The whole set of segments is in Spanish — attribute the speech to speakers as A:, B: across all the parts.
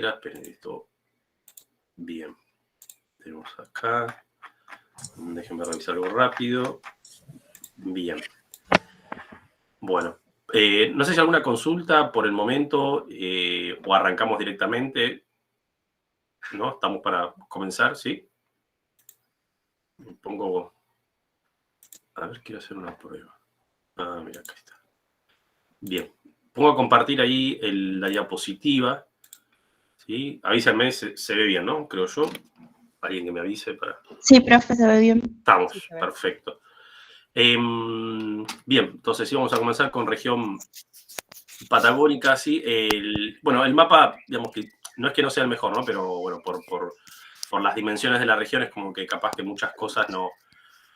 A: Esperen esto. Bien. Tenemos acá. Déjenme revisar algo rápido. Bien. Bueno. No sé si alguna consulta por el momento o arrancamos directamente. ¿No? Estamos para comenzar, ¿sí? Me pongo... A ver, quiero hacer una prueba. Ah, mira, acá está. Bien. Pongo a compartir ahí la diapositiva. ¿Sí? Avísenme, se ve bien, ¿no? Creo yo. Alguien que me avise para...
B: Sí, profe, se ve bien.
A: Estamos,
B: Sí,
A: perfecto. Bien, entonces sí, vamos a comenzar con región patagónica, ¿sí? Bueno, el mapa, digamos que no es que no sea el mejor, ¿no? Pero bueno, por las dimensiones de la región es como que capaz que muchas cosas no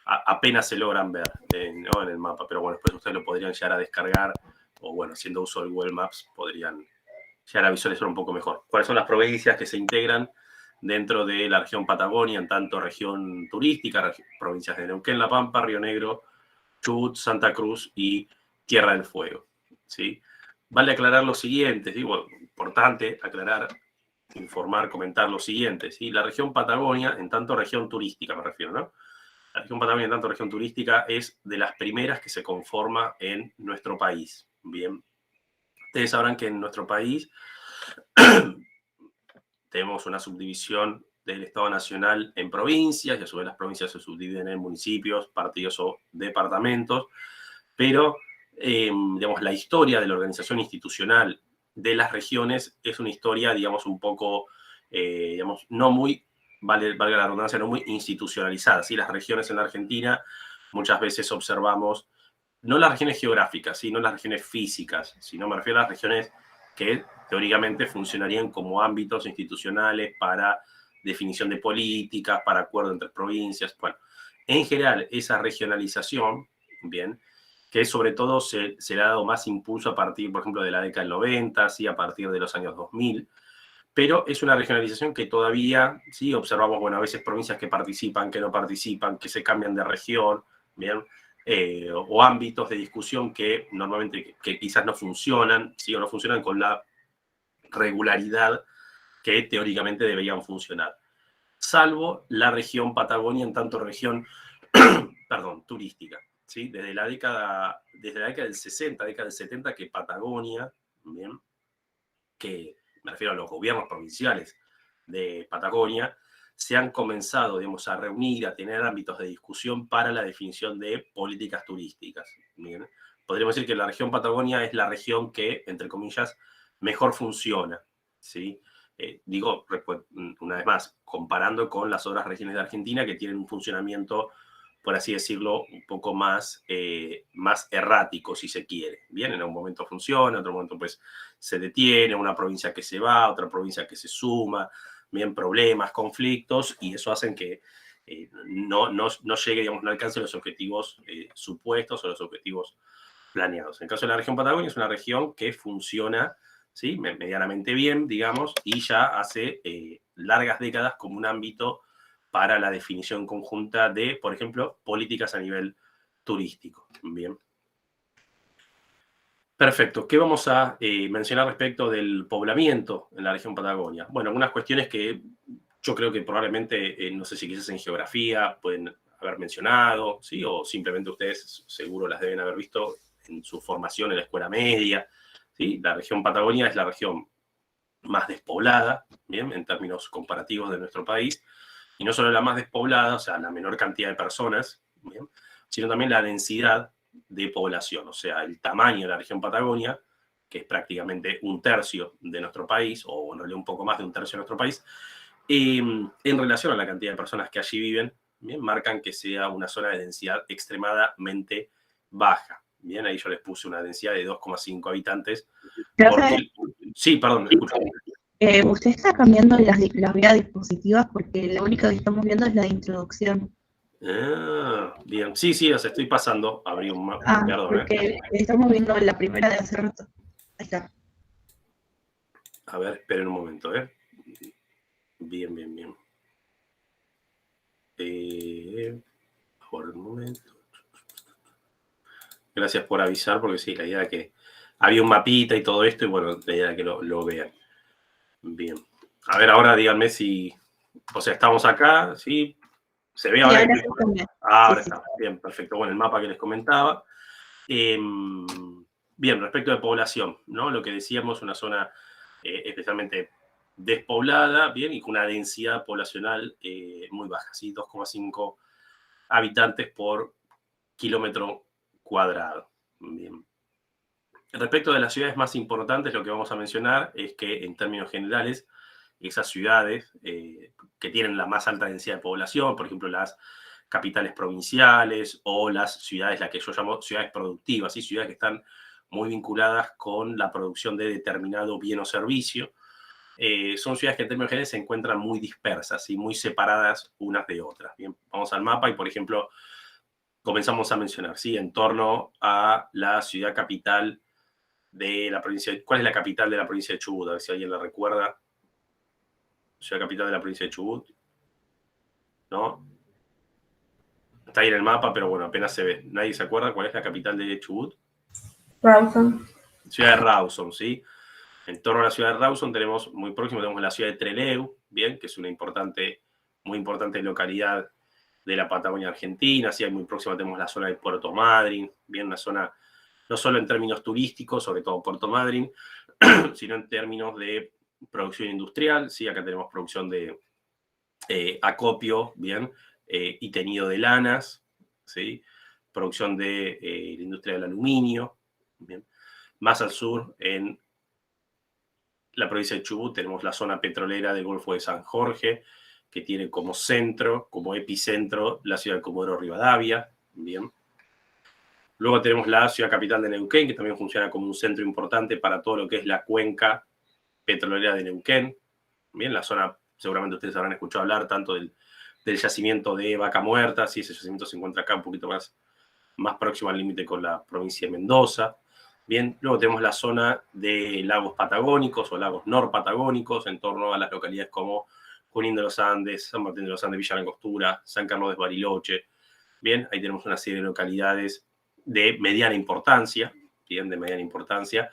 A: apenas se logran ver, ¿no? En el mapa. Pero bueno, después ustedes lo podrían llegar a descargar o bueno, haciendo uso de Google Maps podrían llegar a visualizar un poco mejor. ¿Cuáles son las provincias que se integran dentro de la región Patagonia, en tanto región turística, provincias de Neuquén, La Pampa, Río Negro, Chubut, Santa Cruz y Tierra del Fuego? ¿Sí? Vale aclarar lo siguiente, digo, importante aclarar, informar, comentar lo siguiente, ¿sí? La región Patagonia, en tanto región turística me refiero, ¿no? La región Patagonia, en tanto región turística, es de las primeras que se conforma en nuestro país. Bien, ustedes sabrán que en nuestro país tenemos una subdivisión del Estado Nacional en provincias, y a su vez las provincias se subdividen en municipios, partidos o departamentos, pero digamos, la historia de la organización institucional de las regiones es una historia, digamos, un poco, digamos, no muy, valga la redundancia, no muy institucionalizada. ¿Sí? Las regiones en la Argentina muchas veces observamos, no las regiones geográficas, ¿sí? No las regiones físicas, sino me refiero a las regiones que teóricamente funcionarían como ámbitos institucionales para definición de políticas, para acuerdo entre provincias. Bueno, en general, esa regionalización, bien, que sobre todo se le ha dado más impulso a partir, por ejemplo, de la década del 90, ¿sí? A partir de los años 2000, pero es una regionalización que todavía, ¿sí? Observamos, bueno, a veces provincias que participan, que no participan, que se cambian de región, ¿bien? O ámbitos de discusión que normalmente que quizás no funcionan, ¿sí? O no funcionan con la regularidad que teóricamente deberían funcionar. Salvo la región Patagonia, en tanto región, perdón, turística, ¿sí? Desde la década del 60, década del 70, que Patagonia, ¿bien? Que me refiero a los gobiernos provinciales de Patagonia, se han comenzado, digamos, a reunir, a tener ámbitos de discusión para la definición de políticas turísticas. Bien, podríamos decir que la región Patagonia es la región que, entre comillas, mejor funciona, ¿sí? Digo, una vez más, comparando con las otras regiones de Argentina que tienen un funcionamiento, por así decirlo, un poco más, más errático, si se quiere. Bien, en un momento funciona, en otro momento pues se detiene, una provincia que se va, otra provincia que se suma, bien, problemas, conflictos, y eso hacen que no llegue, digamos, no alcance los objetivos supuestos o los objetivos planeados. En el caso de la región Patagonia es una región que funciona, ¿sí? Medianamente bien, digamos, y ya hace largas décadas como un ámbito para la definición conjunta de, por ejemplo, políticas a nivel turístico. Bien. Perfecto. ¿Qué vamos a mencionar respecto del poblamiento en la región Patagonia? Bueno, algunas cuestiones que yo creo que probablemente, no sé si quizás en geografía pueden haber mencionado, ¿sí? O simplemente ustedes seguro las deben haber visto en su formación en la escuela media, ¿sí? La región Patagonia es la región más despoblada, ¿bien? En términos comparativos de nuestro país, y no solo la más despoblada, o sea, la menor cantidad de personas, ¿bien? Sino también la densidad de población, o sea, el tamaño de la región Patagonia, que es prácticamente un tercio de nuestro país, o bueno, un poco más de un tercio de nuestro país, en relación a la cantidad de personas que allí viven, ¿bien? Marcan que sea una zona de densidad extremadamente baja. Bien, ahí yo les puse una densidad de 2,5 habitantes.
B: profe,
A: Sí, perdón, escucho.
B: usted está cambiando las vías dispositivas porque la única que estamos viendo es la de introducción.
A: Ah, bien, sí, sí, os estoy pasando. Abrí un mapa,
B: Ah,
A: perdón,
B: porque estamos viendo la primera de hace rato. Ahí está.
A: A ver, esperen un momento, ¿eh? Bien, bien, bien. Por un momento. Gracias por avisar, porque sí, la idea era que había un mapita y todo esto, y bueno, la idea era que lo vean. Bien. A ver, ahora díganme si, o sea, estamos acá, ¿sí? ¿Se ve
B: Sí,
A: ahora?
B: ahora sí también.
A: Ahora
B: Sí, sí.
A: está, bien, perfecto. Bueno, el mapa que les comentaba. Bien, respecto de población, ¿no? Lo que decíamos, una zona especialmente despoblada, bien, y con una densidad poblacional muy baja, ¿sí? 2,5 habitantes por kilómetro cuadrado. Bien. Respecto de las ciudades más importantes, lo que vamos a mencionar es que en términos generales, esas ciudades que tienen la más alta densidad de población, por ejemplo, las capitales provinciales o las ciudades, las que yo llamo ciudades productivas, ¿sí? Ciudades que están muy vinculadas con la producción de determinado bien o servicio, son ciudades que en términos generales se encuentran muy dispersas y muy separadas unas de otras. Bien, vamos al mapa y, por ejemplo, comenzamos a mencionar, ¿sí? En torno a la ciudad capital de la provincia. ¿Cuál es la capital de la provincia de Chubut? A ver si alguien la recuerda. Ciudad capital de la provincia de Chubut, ¿no? Está ahí en el mapa, pero bueno, apenas se ve. ¿Nadie se acuerda cuál es la capital de Chubut?
C: Rawson.
A: Ciudad de Rawson, ¿sí? En torno a la ciudad de Rawson tenemos, muy próximo, tenemos la ciudad de Trelew, bien, que es una importante, muy importante localidad de la Patagonia Argentina, sí, muy próxima tenemos la zona de Puerto Madryn, bien, una zona no solo en términos turísticos, sobre todo Puerto Madryn, sino en términos de producción industrial, sí, acá tenemos producción de acopio, bien, y teñido de lanas, ¿sí? Producción de la industria del aluminio, bien. Más al sur, en la provincia de Chubut, tenemos la zona petrolera del Golfo de San Jorge, que tiene como centro, como epicentro, la ciudad de Comodoro Rivadavia, bien. Luego tenemos la ciudad capital de Neuquén, que también funciona como un centro importante para todo lo que es la cuenca petrolera de Neuquén. Bien, la zona, seguramente ustedes habrán escuchado hablar tanto del yacimiento de Vaca Muerta, sí, ese yacimiento se encuentra acá un poquito más próximo al límite con la provincia de Mendoza. Bien, luego tenemos la zona de lagos patagónicos o lagos norpatagónicos en torno a las localidades como Junín de los Andes, San Martín de los Andes, Villa Langostura, San Carlos de Bariloche. Bien, ahí tenemos una serie de localidades de mediana importancia, bien, de mediana importancia.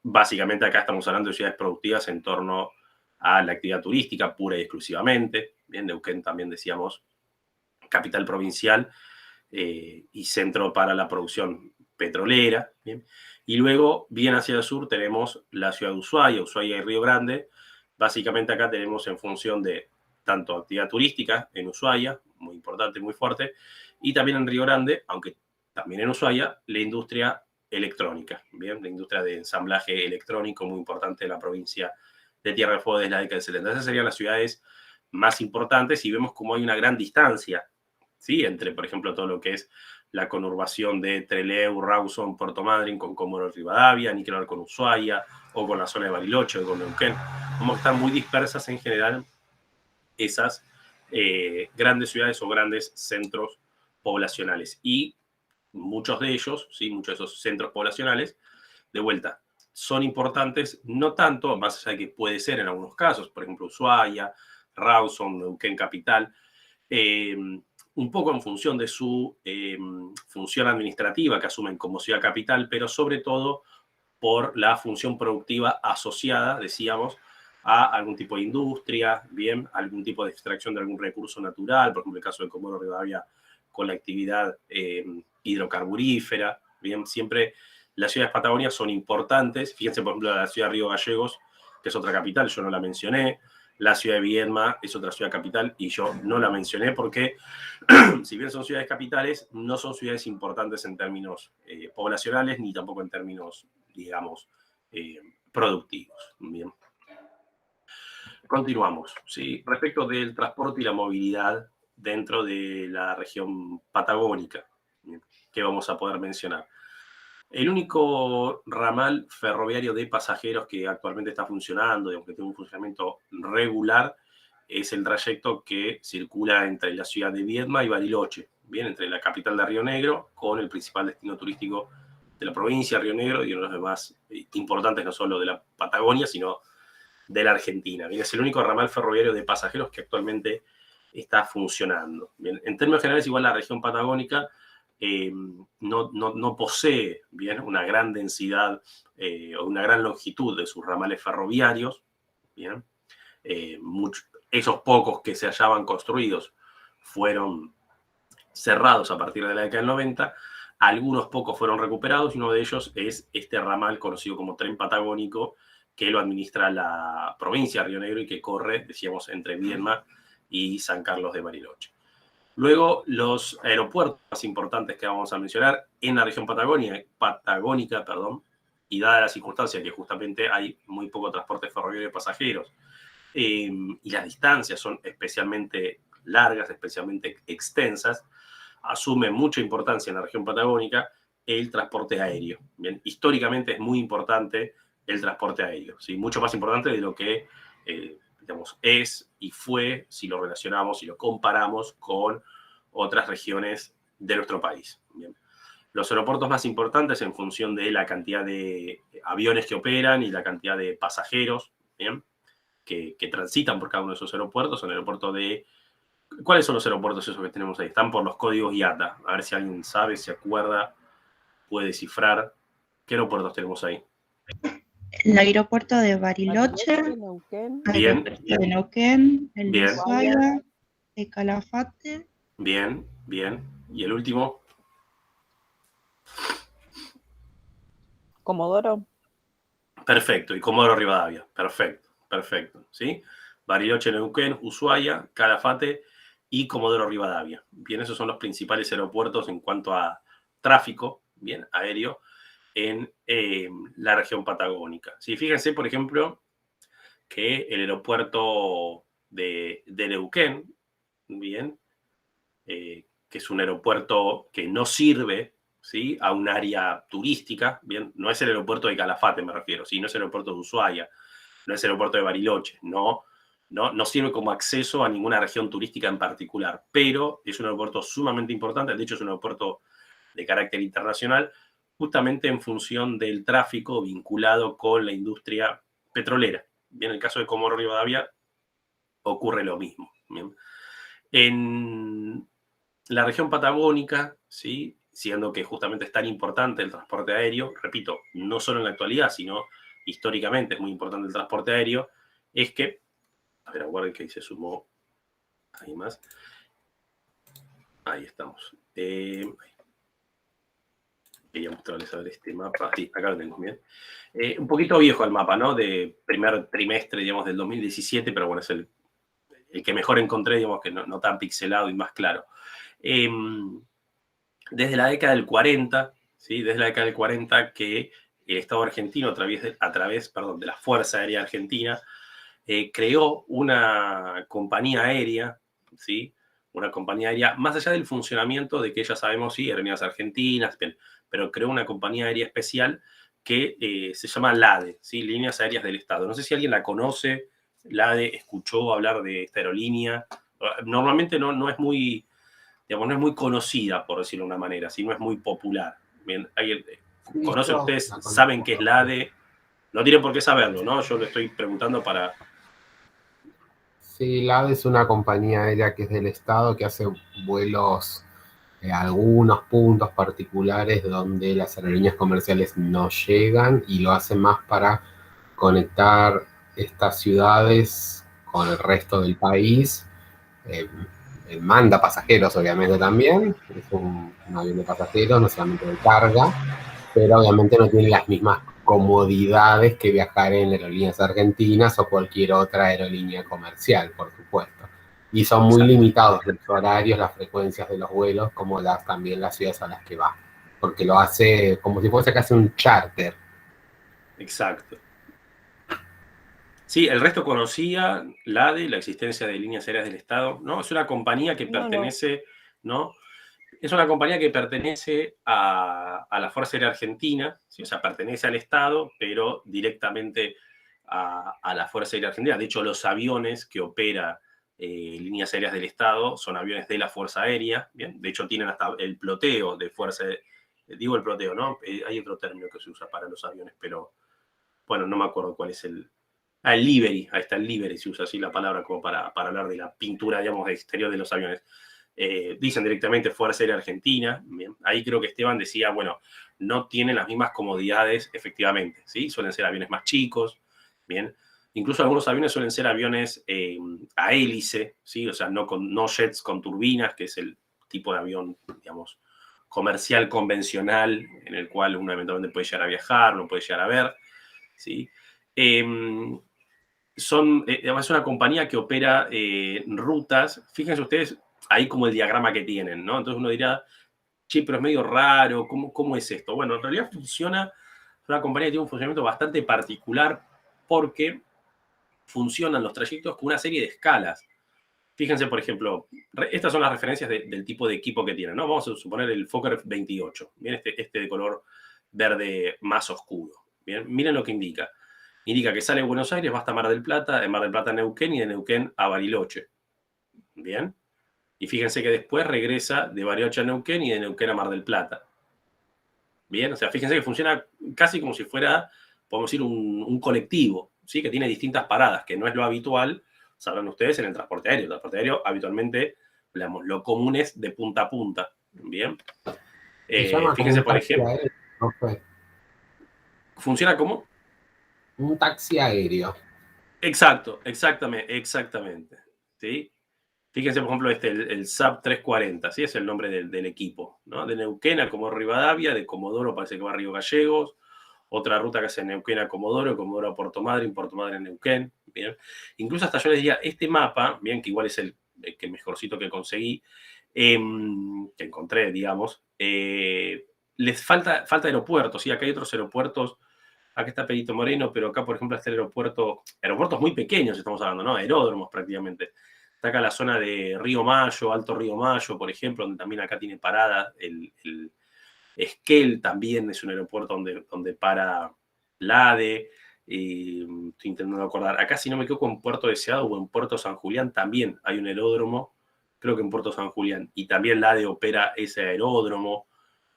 A: Básicamente acá estamos hablando de ciudades productivas en torno a la actividad turística pura y exclusivamente. Bien, Neuquén también decíamos capital provincial y centro para la producción petrolera. Bien. Y luego, bien hacia el sur, tenemos la ciudad de Ushuaia y Río Grande. Básicamente acá tenemos en función de tanto actividad turística en Ushuaia, muy importante, muy fuerte, y también en Río Grande, aunque también en Ushuaia, la industria electrónica, bien, la industria de ensamblaje electrónico muy importante de la provincia de Tierra del Fuego desde la década del 70. Esas serían las ciudades más importantes y vemos cómo hay una gran distancia, ¿sí? Entre, por ejemplo, todo lo que es la conurbación de Trelew, Rawson, Puerto Madryn con Comodoro Rivadavia, ni que ver con Ushuaia o con la zona de Bariloche o con Neuquén. Como están muy dispersas en general esas grandes ciudades o grandes centros poblacionales. Y muchos de ellos, ¿sí? Muchos de esos centros poblacionales, de vuelta, son importantes, no tanto, más allá de que puede ser en algunos casos, por ejemplo, Ushuaia, Rawson, Neuquén Capital, un poco en función de su función administrativa que asumen como ciudad capital, pero sobre todo por la función productiva asociada, decíamos, a algún tipo de industria, bien, algún tipo de extracción de algún recurso natural, por ejemplo, el caso de Comodoro Rivadavia con la actividad hidrocarburífera, bien, siempre las ciudades patagonias son importantes. Fíjense, por ejemplo, la ciudad de Río Gallegos, que es otra capital, yo no la mencioné. La ciudad de Viedma es otra ciudad capital y yo no la mencioné porque, si bien son ciudades capitales, no son ciudades importantes en términos poblacionales ni tampoco en términos, digamos, productivos. Bien. Continuamos. ¿Sí? Respecto del transporte y la movilidad dentro de la región patagónica, que vamos a poder mencionar. El único ramal ferroviario de pasajeros que actualmente está funcionando, y aunque tiene un funcionamiento regular, es el trayecto que circula entre la ciudad de Viedma y Bariloche, bien, entre la capital de Río Negro con el principal destino turístico de la provincia, Río Negro, y uno de los demás importantes, no solo de la Patagonia, sino de la Argentina. Bien, es el único ramal ferroviario de pasajeros que actualmente está funcionando. Bien, en términos generales, igual la región patagónica no posee bien una gran densidad o una gran longitud de sus ramales ferroviarios, bien. Esos pocos que se hallaban construidos fueron cerrados a partir de la década del 90, algunos pocos fueron recuperados y uno de ellos es este ramal conocido como Tren Patagónico, que lo administra la provincia de Río Negro y que corre, decíamos, entre Viedma y San Carlos de Bariloche. Luego, los aeropuertos más importantes que vamos a mencionar en la región patagónica, y dada la circunstancia que justamente hay muy poco transporte ferroviario de pasajeros, y las distancias son especialmente largas, especialmente extensas, asume mucha importancia en la región patagónica el transporte aéreo. Bien, históricamente es muy importante el transporte aéreo, ¿sí? Mucho más importante de lo que digamos, es y fue si lo relacionamos, si lo comparamos con otras regiones de nuestro país. Bien. Los aeropuertos más importantes en función de la cantidad de aviones que operan y la cantidad de pasajeros, ¿bien? Que transitan por cada uno de esos aeropuertos son el aeropuerto de... ¿Cuáles son los aeropuertos esos que tenemos ahí? Están por los códigos IATA. A ver si alguien sabe, se acuerda, puede descifrar. ¿Qué aeropuertos tenemos ahí?
B: El aeropuerto de Bariloche,
D: Neuquén.
A: Bien.
B: aeropuerto de Neuquén, el de
A: Bien.
B: Ushuaia, el Calafate.
A: Bien, bien. ¿Y el último?
D: Comodoro.
A: Perfecto. Y Comodoro Rivadavia. Perfecto, perfecto. ¿Sí? Bariloche, Neuquén, Ushuaia, Calafate y Comodoro Rivadavia. Bien, esos son los principales aeropuertos en cuanto a tráfico, bien, aéreo, en la región patagónica. ¿Sí? Fíjense, por ejemplo, que el aeropuerto de Neuquén, bien, que es un aeropuerto que no sirve, ¿sí?, a un área turística, bien, no es el aeropuerto de Calafate, me refiero, ¿sí? No es el aeropuerto de Ushuaia, no es el aeropuerto de Bariloche, no sirve como acceso a ninguna región turística en particular, pero es un aeropuerto sumamente importante, de hecho es un aeropuerto de carácter internacional, justamente en función del tráfico vinculado con la industria petrolera. Bien, en el caso de Comodoro Rivadavia ocurre lo mismo. Bien. En la región patagónica, ¿sí?, siendo que justamente es tan importante el transporte aéreo, repito, no solo en la actualidad, sino históricamente es muy importante el transporte aéreo, es que, a ver, aguarden que ahí se sumó, ahí más, ahí estamos. Quería mostrarles a ver este mapa, sí, acá lo tengo, bien. Un poquito viejo el mapa, ¿no?, de primer trimestre, digamos, del 2017, pero bueno, es el que mejor encontré, digamos, que no tan pixelado y más claro. Desde la década del 40, ¿sí?, desde la década del 40 que el Estado argentino, a través de la Fuerza Aérea Argentina, creó una compañía aérea, ¿sí?, una compañía aérea, más allá del funcionamiento de que ya sabemos, sí, Aerolíneas Argentinas, pero creó una compañía aérea especial que se llama LADE, ¿sí?, Líneas Aéreas del Estado. No sé si alguien la conoce, LADE, escuchó hablar de esta aerolínea. Normalmente no es muy, digamos, no es muy conocida, por decirlo de una manera, si no es muy popular. Bien, ¿conocen ustedes? ¿Saben qué es LADE? No tienen por qué saberlo, ¿no? Yo le estoy preguntando para...
E: Sí, LAD es una compañía aérea que es del Estado que hace vuelos a algunos puntos particulares donde las aerolíneas comerciales no llegan y lo hace más para conectar estas ciudades con el resto del país. Manda pasajeros, obviamente, también. Es un avión de pasajeros, no solamente de carga, pero obviamente no tiene las mismas comodidades que viajar en aerolíneas argentinas o cualquier otra aerolínea comercial, por supuesto. Y son muy limitados los horarios, las frecuencias de los vuelos, como también las ciudades a las que va, porque lo hace como si fuese casi un charter.
A: Exacto. Sí, el resto conocía LADE, la existencia de Líneas Aéreas del Estado, ¿no? Es una compañía que pertenece, ¿no? Es una compañía que pertenece a la Fuerza Aérea Argentina, ¿sí? O sea, pertenece al Estado, pero directamente a la Fuerza Aérea Argentina. De hecho, los aviones que opera Líneas Aéreas del Estado son aviones de la Fuerza Aérea, ¿bien? De hecho, tienen hasta el ploteo de Fuerza, digo el ploteo, ¿no? Hay otro término que se usa para los aviones, pero bueno, no me acuerdo cuál es el livery, ahí está el livery, se usa así la palabra como para hablar de la pintura, digamos, de exterior de los aviones. Dicen directamente Fuerza Aérea Argentina, bien. Ahí creo que Esteban decía, bueno, no tienen las mismas comodidades, efectivamente, ¿sí? Suelen ser aviones más chicos, bien. Incluso algunos aviones suelen ser aviones a hélice, ¿sí? O sea, no jets con turbinas, que es el tipo de avión, digamos, comercial convencional, en el cual uno eventualmente puede llegar a viajar, lo puede llegar a ver, ¿sí? Es una compañía que opera rutas, fíjense ustedes ahí como el diagrama que tienen, ¿no? Entonces uno dirá, che, pero es medio raro, ¿cómo es esto? Bueno, en realidad es una compañía que tiene un funcionamiento bastante particular porque funcionan los trayectos con una serie de escalas. Fíjense, por ejemplo, estas son las referencias del tipo de equipo que tienen, ¿no? Vamos a suponer el Fokker 28, ¿bien? Este de color verde más oscuro, ¿bien? Miren lo que indica. Indica que sale de Buenos Aires, va hasta Mar del Plata, de Mar del Plata a Neuquén y de Neuquén a Bariloche, ¿bien? Y fíjense que después regresa de Bariloche a Neuquén y de Neuquén a Mar del Plata. Bien, o sea, fíjense que funciona casi como si fuera, podemos decir, un colectivo, ¿sí? Que tiene distintas paradas, que no es lo habitual, sabrán ustedes, en el transporte aéreo. El transporte aéreo habitualmente, digamos, lo común es de punta a punta, ¿bien?
E: Se llama
A: Fíjense,
E: como
A: por
E: un taxi
A: ejemplo,
E: aéreo, profe.
A: ¿funciona como?
E: Un taxi aéreo.
A: Exacto, exactamente, ¿sí? Fíjense, por ejemplo, el SAP 340, ¿sí? Es el nombre del equipo, ¿no? De Neuquén a Comodoro Rivadavia, de Comodoro parece que va a Río Gallegos, otra ruta que hace Neuquén a Comodoro, Comodoro a Puerto Madryn, Puerto Madryn a Neuquén, ¿bien? Incluso hasta yo les diría, este mapa, bien, que igual es el que mejorcito que conseguí, que encontré, digamos, les falta aeropuertos, ¿sí? Acá hay otros aeropuertos. Acá está Perito Moreno, pero acá, por ejemplo, está el aeropuertos muy pequeños estamos hablando, ¿no? Aeródromos prácticamente. Está acá la zona de Río Mayo, Alto Río Mayo, por ejemplo, donde también acá tiene parada. El Esquel también es un aeropuerto donde para la ADE. Estoy intentando acordar. Acá, si no me equivoco, en Puerto Deseado o en Puerto San Julián también hay un aeródromo. Creo que en Puerto San Julián. Y también la ADE opera ese aeródromo.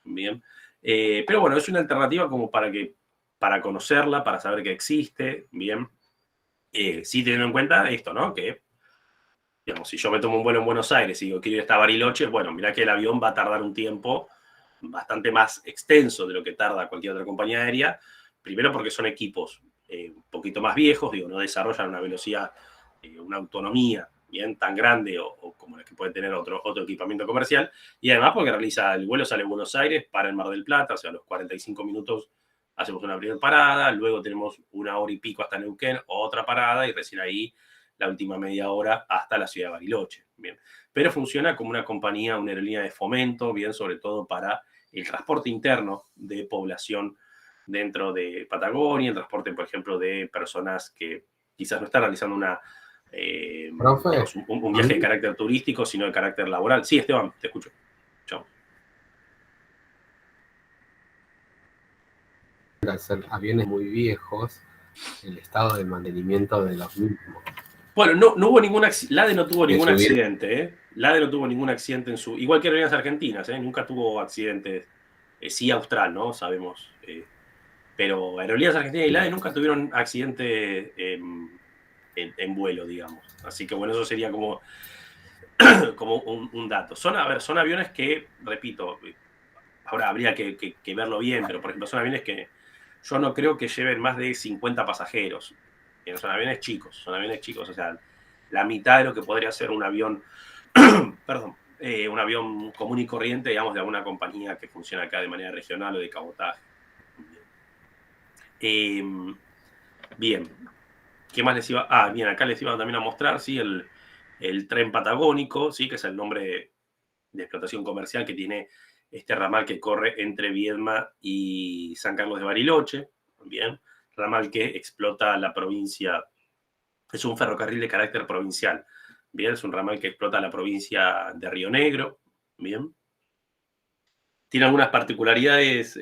A: Bien. Pero bueno, es una alternativa como para conocerla, para saber que existe, bien. Sí teniendo en cuenta esto, ¿no? Que, digamos, si yo me tomo un vuelo en Buenos Aires y digo, quiero ir hasta Bariloche, bueno, mirá que el avión va a tardar un tiempo bastante más extenso de lo que tarda cualquier otra compañía aérea. Primero porque son equipos un poquito más viejos, digo, no desarrollan una velocidad, una autonomía bien tan grande o como la que puede tener otro equipamiento comercial. Y además porque el vuelo sale de Buenos Aires para el Mar del Plata, o sea, a los 45 minutos hacemos una primera parada, luego tenemos 1 hora y pico hasta Neuquén, otra parada, y recién ahí la última media hora hasta la ciudad de Bariloche. Bien. Pero funciona como una compañía, una aerolínea de fomento, bien, sobre todo para el transporte interno de población dentro de Patagonia, el transporte, por ejemplo, de personas que quizás no están realizando
E: Profe,
A: digamos, un viaje de carácter turístico, sino de carácter laboral. Sí, Esteban, te escucho. Chao.
E: al ser aviones muy viejos, el estado de mantenimiento de los mismos.
A: Bueno, no hubo ningún accidente. LADE no tuvo ningún
E: subir.
A: accidente, ¿eh? LADE no tuvo ningún accidente en su. Igual que Aerolíneas Argentinas, ¿eh? Nunca tuvo accidentes. Sí, Austral, ¿no? Sabemos. Pero Aerolíneas Argentinas y LADE nunca tuvieron accidente en vuelo, digamos. Así que bueno, eso sería como un dato. Son aviones que, repito, ahora habría que verlo bien, pero por ejemplo, son aviones que yo no creo que lleven más de 50 pasajeros. Son aviones chicos, o sea, la mitad de lo que podría ser un avión, perdón, un avión común y corriente, digamos, de alguna compañía que funciona acá de manera regional o de cabotaje. Bien. ¿Qué más les iba? Bien, acá les iba también a mostrar, ¿sí? El tren patagónico, ¿sí? Que es el nombre de explotación comercial que tiene este ramal que corre entre Viedma y San Carlos de Bariloche, bien, ramal que explota la provincia, es un ferrocarril de carácter provincial, bien, es un ramal que explota la provincia de Río Negro, bien. Tiene algunas particularidades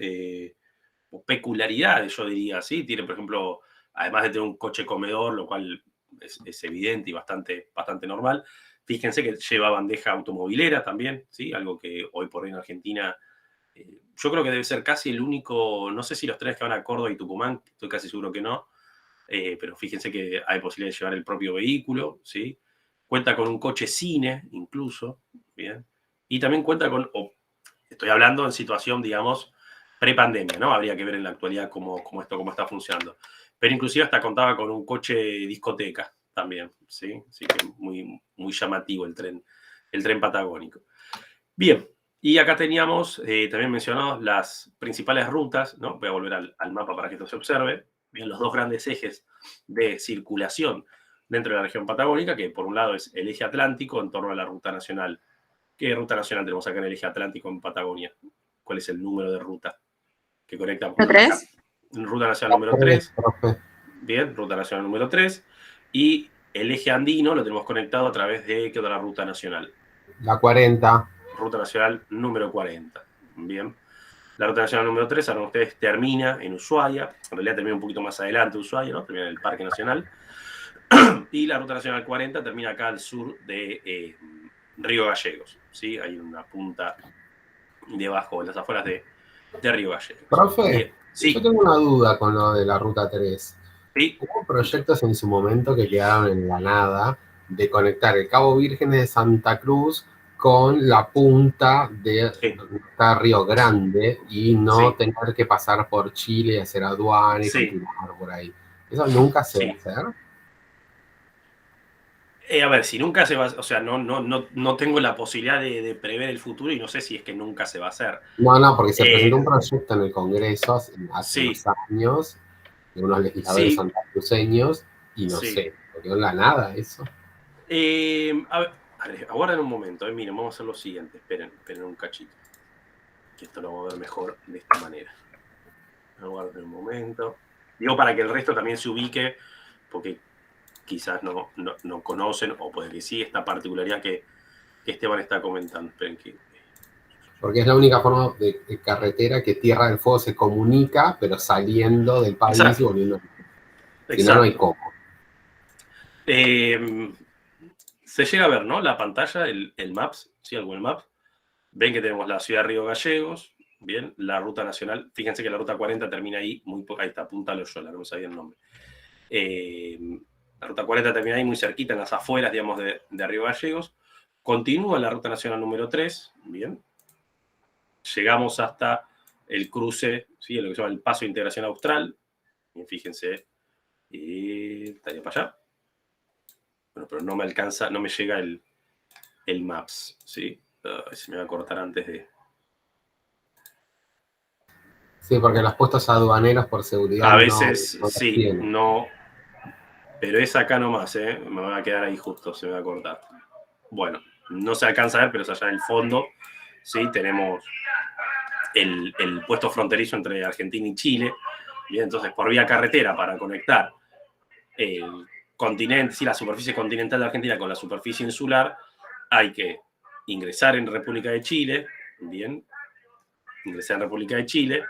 A: o peculiaridades, yo diría, ¿sí? Tiene, por ejemplo, además de tener un coche comedor, lo cual es evidente y bastante normal. Fíjense que lleva bandeja automovilera también, ¿sí? Algo que hoy por hoy en Argentina, yo creo que debe ser casi el único, no sé si los trenes que van a Córdoba y Tucumán, estoy casi seguro que no, pero fíjense que hay posibilidad de llevar el propio vehículo, ¿sí? Cuenta con un coche cine, incluso, ¿bien? Y también cuenta con, estoy hablando en situación, digamos, prepandemia, ¿no? Habría que ver en la actualidad cómo está funcionando. pero inclusive hasta contaba con un coche discoteca también, ¿sí? Así que muy, muy llamativo el tren patagónico. Bien, y acá teníamos también mencionados las principales rutas, ¿no? Voy a volver al mapa para que esto se observe. Bien, los dos grandes ejes de circulación dentro de la región patagónica, que por un lado es el eje atlántico en torno a la ruta nacional. ¿Qué ruta nacional tenemos acá en el eje atlántico en Patagonia? ¿Cuál es el número de ruta que conecta?
C: ¿La 3?
A: Ruta nacional número 3. Bien, ruta nacional número 3. Y el eje andino lo tenemos conectado a través de ¿qué otra ruta nacional?
E: La 40.
A: Ruta nacional número 40. Bien. La ruta nacional número 3, ahora ustedes, termina en Ushuaia. En realidad termina un poquito más adelante Ushuaia, ¿no? Termina en el Parque Nacional. Y la ruta nacional 40 termina acá al sur de Río Gallegos. ¿Sí? Hay una punta debajo, en las afueras de Río Gallegos.
E: Profe,
A: bien. Sí.
E: Yo tengo una duda con lo de la ruta 3.
A: Sí.
E: Hubo proyectos en su momento que quedaron en la nada de conectar el Cabo Vírgenes de Santa Cruz con la punta de Río Grande y no tener que pasar por Chile y hacer aduana y continuar por ahí. ¿Eso nunca se va a hacer?
A: A ver, si nunca se va, o sea, no tengo la posibilidad de prever el futuro y no sé si es que nunca se va a hacer.
E: No, porque se presentó un proyecto en el Congreso hace unos años de unos legisladores santacruceños y no sé, porque no la nada eso.
A: A ver, aguarden un momento, miren, vamos a hacer lo siguiente, esperen un cachito, que esto lo vamos a ver mejor de esta manera. Aguarden un momento. Digo para que el resto también se ubique, porque quizás no conocen, o puede que sí, esta particularidad que Esteban está comentando. Esperen que...
E: Porque es la única forma de carretera que Tierra del Fuego se comunica, pero saliendo del país y volviendo. Si no, no hay cómo.
A: Se llega a ver, ¿no? La pantalla, el Maps, ¿sí? El Google Maps. Ven que tenemos la ciudad de Río Gallegos, bien, la ruta nacional. Fíjense que la ruta 40 termina ahí, ahí está, Punta Loyola, no me sabía el nombre. La ruta 40 termina ahí muy cerquita, en las afueras, digamos, de Río Gallegos. Continúa la ruta nacional número 3, bien. Llegamos hasta el cruce, ¿sí? Lo que se llama el Paso de Integración Austral. Bien, fíjense, estaría para allá. Bueno, pero no me alcanza, no me llega el Maps, ¿sí? Se me va a cortar antes de...
E: Sí, porque los puestos aduaneros por seguridad
A: a veces
E: no
A: sí, no... Pero es acá nomás, me va a quedar ahí justo, se me va a cortar. Bueno, no se alcanza a ver, pero es allá en el fondo, ¿sí? Tenemos el puesto fronterizo entre Argentina y Chile. Bien, entonces, por vía carretera, para conectar el continente, sí, la superficie continental de Argentina con la superficie insular, hay que ingresar en República de Chile, bien, ingresar en República de Chile.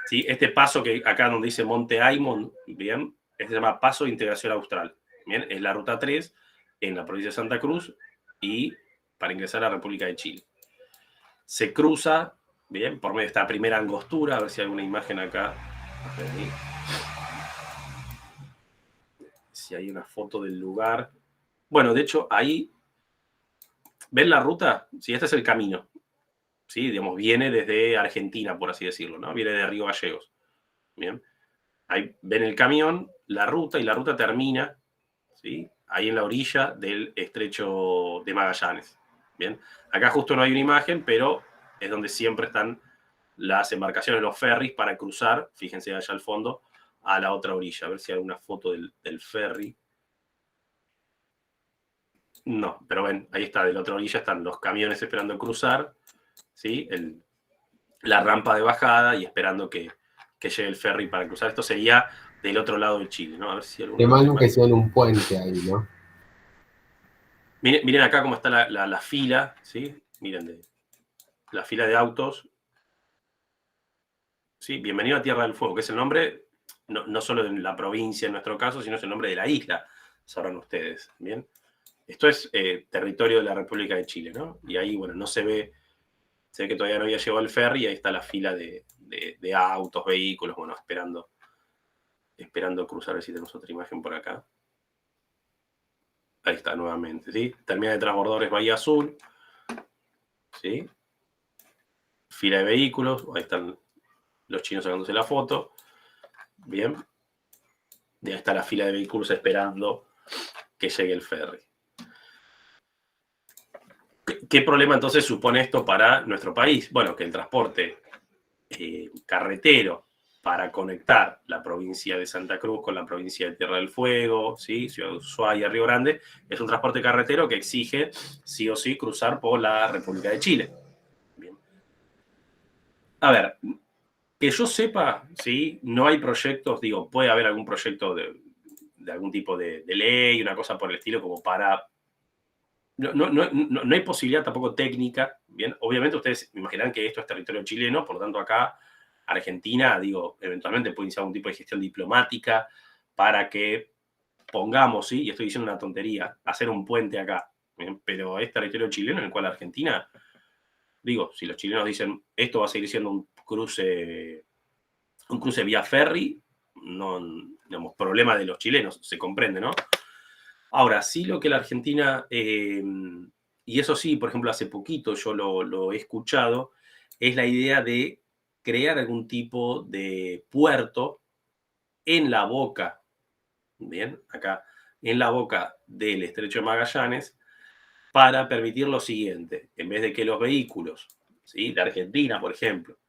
A: ¿Sí? Este paso que acá donde dice Monte Aymon, bien, este se llama Paso de Integración Austral. Bien, es la ruta 3 en la provincia de Santa Cruz y para ingresar a la República de Chile. Se cruza, bien, por medio de esta primera angostura, a ver si hay alguna imagen acá. Si hay una foto del lugar. Bueno, de hecho, ahí, ¿ven la ruta? Sí, este es el camino. ¿Sí? Digamos, viene desde Argentina, por así decirlo, ¿no? Viene de Río Gallegos. Bien. Ahí ven el camión, la ruta, y la ruta termina, ¿sí? Ahí en la orilla del estrecho de Magallanes. Bien. Acá justo no hay una imagen, pero es donde siempre están las embarcaciones, los ferries, para cruzar, fíjense allá al fondo, a la otra orilla. A ver si hay alguna foto del ferry. No, pero ven, ahí está, de la otra orilla están los camiones esperando cruzar, ¿sí? La rampa de bajada y esperando que llegue el ferry para cruzar. Esto sería del otro lado de Chile, ¿no? A ver si
E: Qué mal que hicieron un puente ahí, ¿no?
A: Miren acá cómo está la fila, ¿sí? Miren, la fila de autos. ¿Sí? Bienvenido a Tierra del Fuego, que es el nombre, no solo de la provincia en nuestro caso, sino es el nombre de la isla, sabrán ustedes, ¿bien? Esto es territorio de la República de Chile, ¿no? Y ahí, bueno, no se ve que todavía no había llegado el ferry, y ahí está la fila de autos, vehículos, bueno, esperando cruzar. A ver si tenemos otra imagen por acá. Ahí está, nuevamente, ¿sí? Terminal de transbordadores Bahía Azul, ¿sí? Fila de vehículos, ahí están los chinos sacándose la foto. Bien. Ya está la fila de vehículos esperando que llegue el ferry. ¿Qué problema entonces supone esto para nuestro país? Bueno, que el transporte carretero para conectar la provincia de Santa Cruz con la provincia de Tierra del Fuego, ¿sí? Ciudad de Ushuaia, Río Grande, es un transporte carretero que exige sí o sí cruzar por la República de Chile. Bien. A ver, que yo sepa, ¿sí? No hay proyectos, digo, puede haber algún proyecto de algún tipo de ley, una cosa por el estilo, como para... No hay posibilidad tampoco técnica, ¿bien? Obviamente ustedes imaginarán que esto es territorio chileno, por lo tanto acá Argentina, digo, eventualmente puede iniciar algún tipo de gestión diplomática para que pongamos, ¿sí? Y estoy diciendo una tontería, hacer un puente acá, ¿bien? Pero es territorio chileno en el cual Argentina, digo, si los chilenos dicen esto va a seguir siendo un cruce vía ferry, no, digamos, problema de los chilenos, se comprende, ¿no? Ahora, sí lo que la Argentina, y eso sí, por ejemplo, hace poquito yo lo he escuchado, es la idea de crear algún tipo de puerto en la boca, bien, acá, en la boca del Estrecho de Magallanes, para permitir lo siguiente, en vez de que los vehículos, ¿sí? De Argentina, por ejemplo,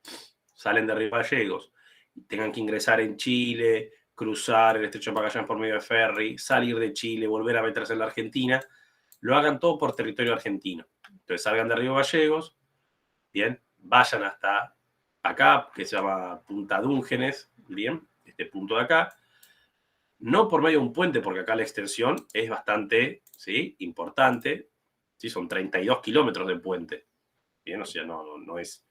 A: salen de Río Gallegos, tengan que ingresar en Chile, cruzar el Estrecho de Magallanes por medio de ferry, salir de Chile, volver a meterse en la Argentina, lo hagan todo por territorio argentino. Entonces salgan de Río Gallegos, bien, vayan hasta acá, que se llama Punta Dúngenes, bien, este punto de acá, no por medio de un puente, porque acá la extensión es bastante, ¿sí? Importante, ¿sí? Son 32 kilómetros de puente, bien, o sea, no es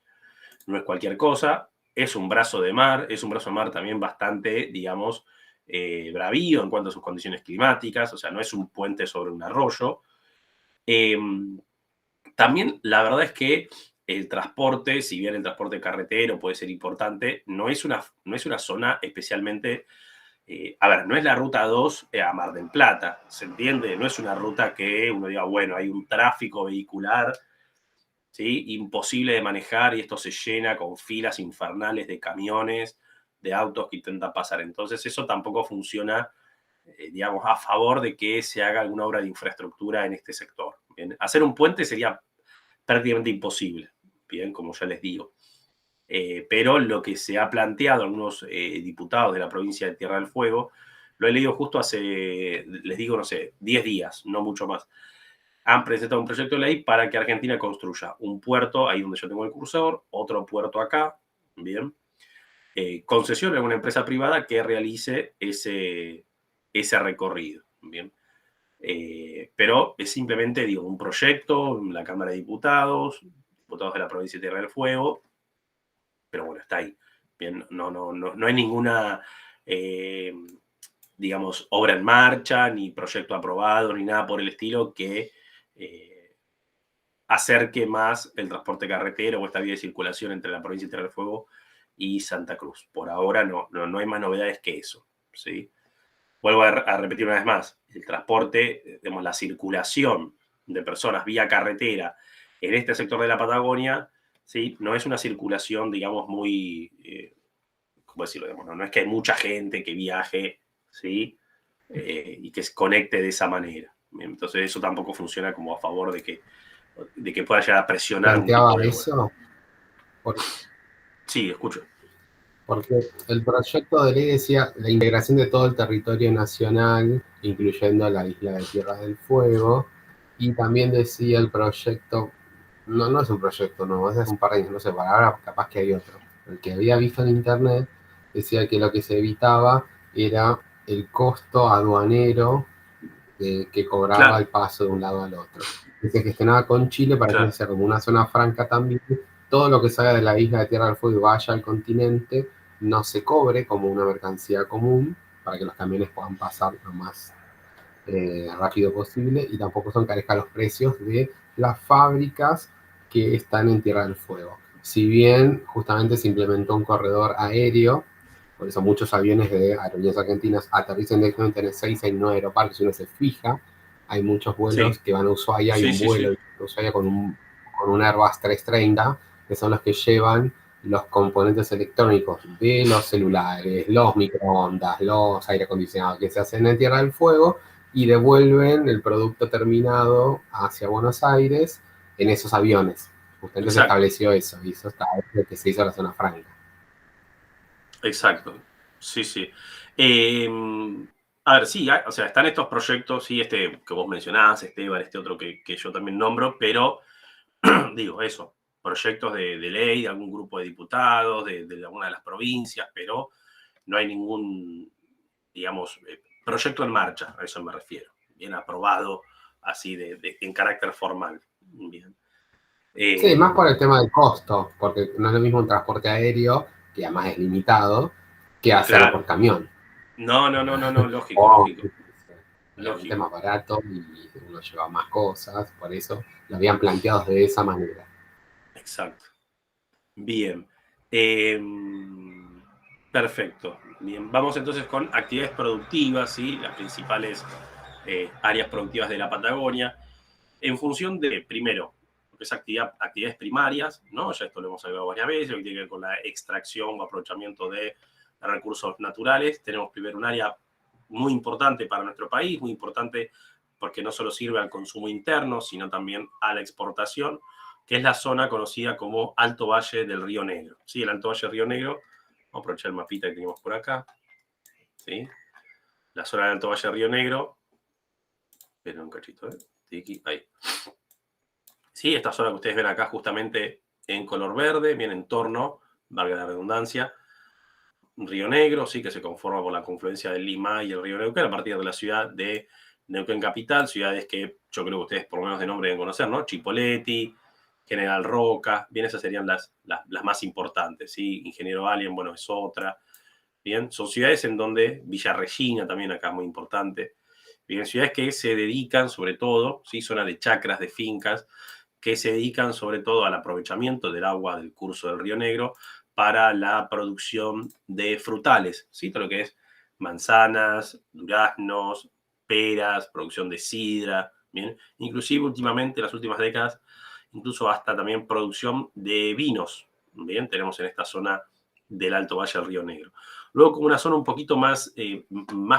A: cualquier cosa, es un brazo de mar también bastante, digamos, bravío en cuanto a sus condiciones climáticas, o sea, no es un puente sobre un arroyo. También la verdad es que el transporte, si bien el transporte carretero puede ser importante, no es una zona especialmente... a ver, no es la ruta 2 a Mar del Plata, ¿se entiende? No es una ruta que uno diga, bueno, hay un tráfico vehicular, ¿sí? Imposible de manejar y esto se llena con filas infernales de camiones, de autos que intentan pasar. Entonces eso tampoco funciona, digamos, a favor de que se haga alguna obra de infraestructura en este sector. ¿Bien? Hacer un puente sería prácticamente imposible, bien, como ya les digo. Pero lo que se ha planteado algunos diputados de la provincia de Tierra del Fuego, lo he leído justo hace, les digo, no sé, 10 días, no mucho más. Han presentado un proyecto de ley para que Argentina construya un puerto, ahí donde yo tengo el cursor, otro puerto acá, bien, concesión a una empresa privada que realice ese recorrido, bien. Pero es simplemente, digo, un proyecto en la Cámara de Diputados de la provincia de Tierra del Fuego, pero bueno, está ahí. Bien, no hay ninguna, digamos, obra en marcha, ni proyecto aprobado, ni nada por el estilo que acerque más el transporte carretero o esta vía de circulación entre la provincia de Tierra del Fuego y Santa Cruz. Por ahora no hay más novedades que eso, ¿sí? Vuelvo a repetir una vez más, el transporte, digamos, la circulación de personas vía carretera en este sector de la Patagonia, ¿sí? No es una circulación, digamos, muy, ¿cómo decirlo? Digamos, no es que hay mucha gente que viaje, ¿sí? Y que se conecte de esa manera. Entonces eso tampoco funciona como a favor de que pueda llegar a presionar un tipo de...
E: eso?
A: Sí, escucho.
E: Porque el proyecto de ley decía la integración de todo el territorio nacional, incluyendo la isla de Tierra del Fuego, y también decía el proyecto, no es un proyecto nuevo, es un par de años, no sé, para ahora capaz que hay otro. El que había visto en internet decía que lo que se evitaba era el costo aduanero que cobraba
A: Claro.
E: el paso de un lado al otro. Que se gestionaba con Chile para que sea como una zona franca también. Todo lo que salga de la isla de Tierra del Fuego y vaya al continente no se cobre como una mercancía común para que los camiones puedan pasar lo más rápido posible y tampoco se encarezcan los precios de las fábricas que están en Tierra del Fuego. Si bien justamente se implementó un corredor aéreo, por eso muchos aviones de Aerolíneas Argentinas aterrizan directamente en el 669 Aeroparque, si uno se fija, hay muchos vuelos que van a Ushuaia, hay un vuelo de Ushuaia con un Airbus 330, que son los que llevan los componentes electrónicos de los celulares, los microondas, los aire acondicionados que se hacen en Tierra del Fuego y devuelven el producto terminado hacia Buenos Aires en esos aviones. Justamente se
A: Exacto.
E: estableció eso, y eso está lo que se hizo en la zona franca.
A: Exacto, sí, sí. A ver, sí, o sea, están estos proyectos, sí, este que vos mencionás, Esteban, este otro que yo también nombro, pero digo, eso, proyectos de ley de algún grupo de diputados, de alguna de las provincias, pero no hay ningún, digamos, proyecto en marcha, a eso me refiero, bien aprobado, así en carácter formal. Bien.
E: Sí, más por el
A: Eh,
E: tema del costo, porque no es lo mismo un transporte aéreo, que además es limitado, que hacerlo por
A: claro,
E: camión.
A: no, no, no, no, no, lógico,
E: O,
A: lógico,
E: obviamente es
A: lógico.
E: más barato y uno lleva más cosas, por eso lo habían planteado de esa manera.
A: Exacto. Bien. Eh, Perfecto. Bien, vamos entonces con actividades productivas, ¿sí? Las principales áreas productivas de la Patagonia. En función de, primero, lo que es actividades primarias, ¿no? Ya esto lo hemos hablado varias veces, lo que tiene que ver con la extracción o aprovechamiento de recursos naturales. Tenemos primero un área muy importante para nuestro país, muy importante porque no solo sirve al consumo interno, sino también a la exportación, que es la zona conocida como Alto Valle del Río Negro. ¿Sí? El Alto Valle del Río Negro, vamos a aprovechar el mapita que tenemos por acá, ¿sí? La zona del Alto Valle del Río Negro, esperen un cachito, ahí. Sí, esta zona que ustedes ven acá justamente en color verde, bien en torno, valga la redundancia, Río Negro, sí, que se conforma por la confluencia del Lima y el río Neuquén a partir de la ciudad de Neuquén Capital, ciudades que yo creo que ustedes por lo menos de nombre deben conocer, ¿no? Chipoleti, General Roca, bien, esas serían las más importantes, ¿sí? Ingeniero Alien, bueno, es otra. Bien, son ciudades en donde, Villa Regina también acá es muy importante, bien, ciudades que se dedican sobre todo, ¿sí? Zona de chacras, de fincas, que se dedican sobre todo al aprovechamiento del agua del curso del Río Negro para la producción de frutales, ¿sí? Todo lo que es manzanas, duraznos, peras, producción de sidra, ¿bien? Inclusive últimamente, en las últimas décadas, incluso hasta también producción de vinos, ¿bien? Tenemos en esta zona del Alto Valle del Río Negro. Luego, como una zona un poquito más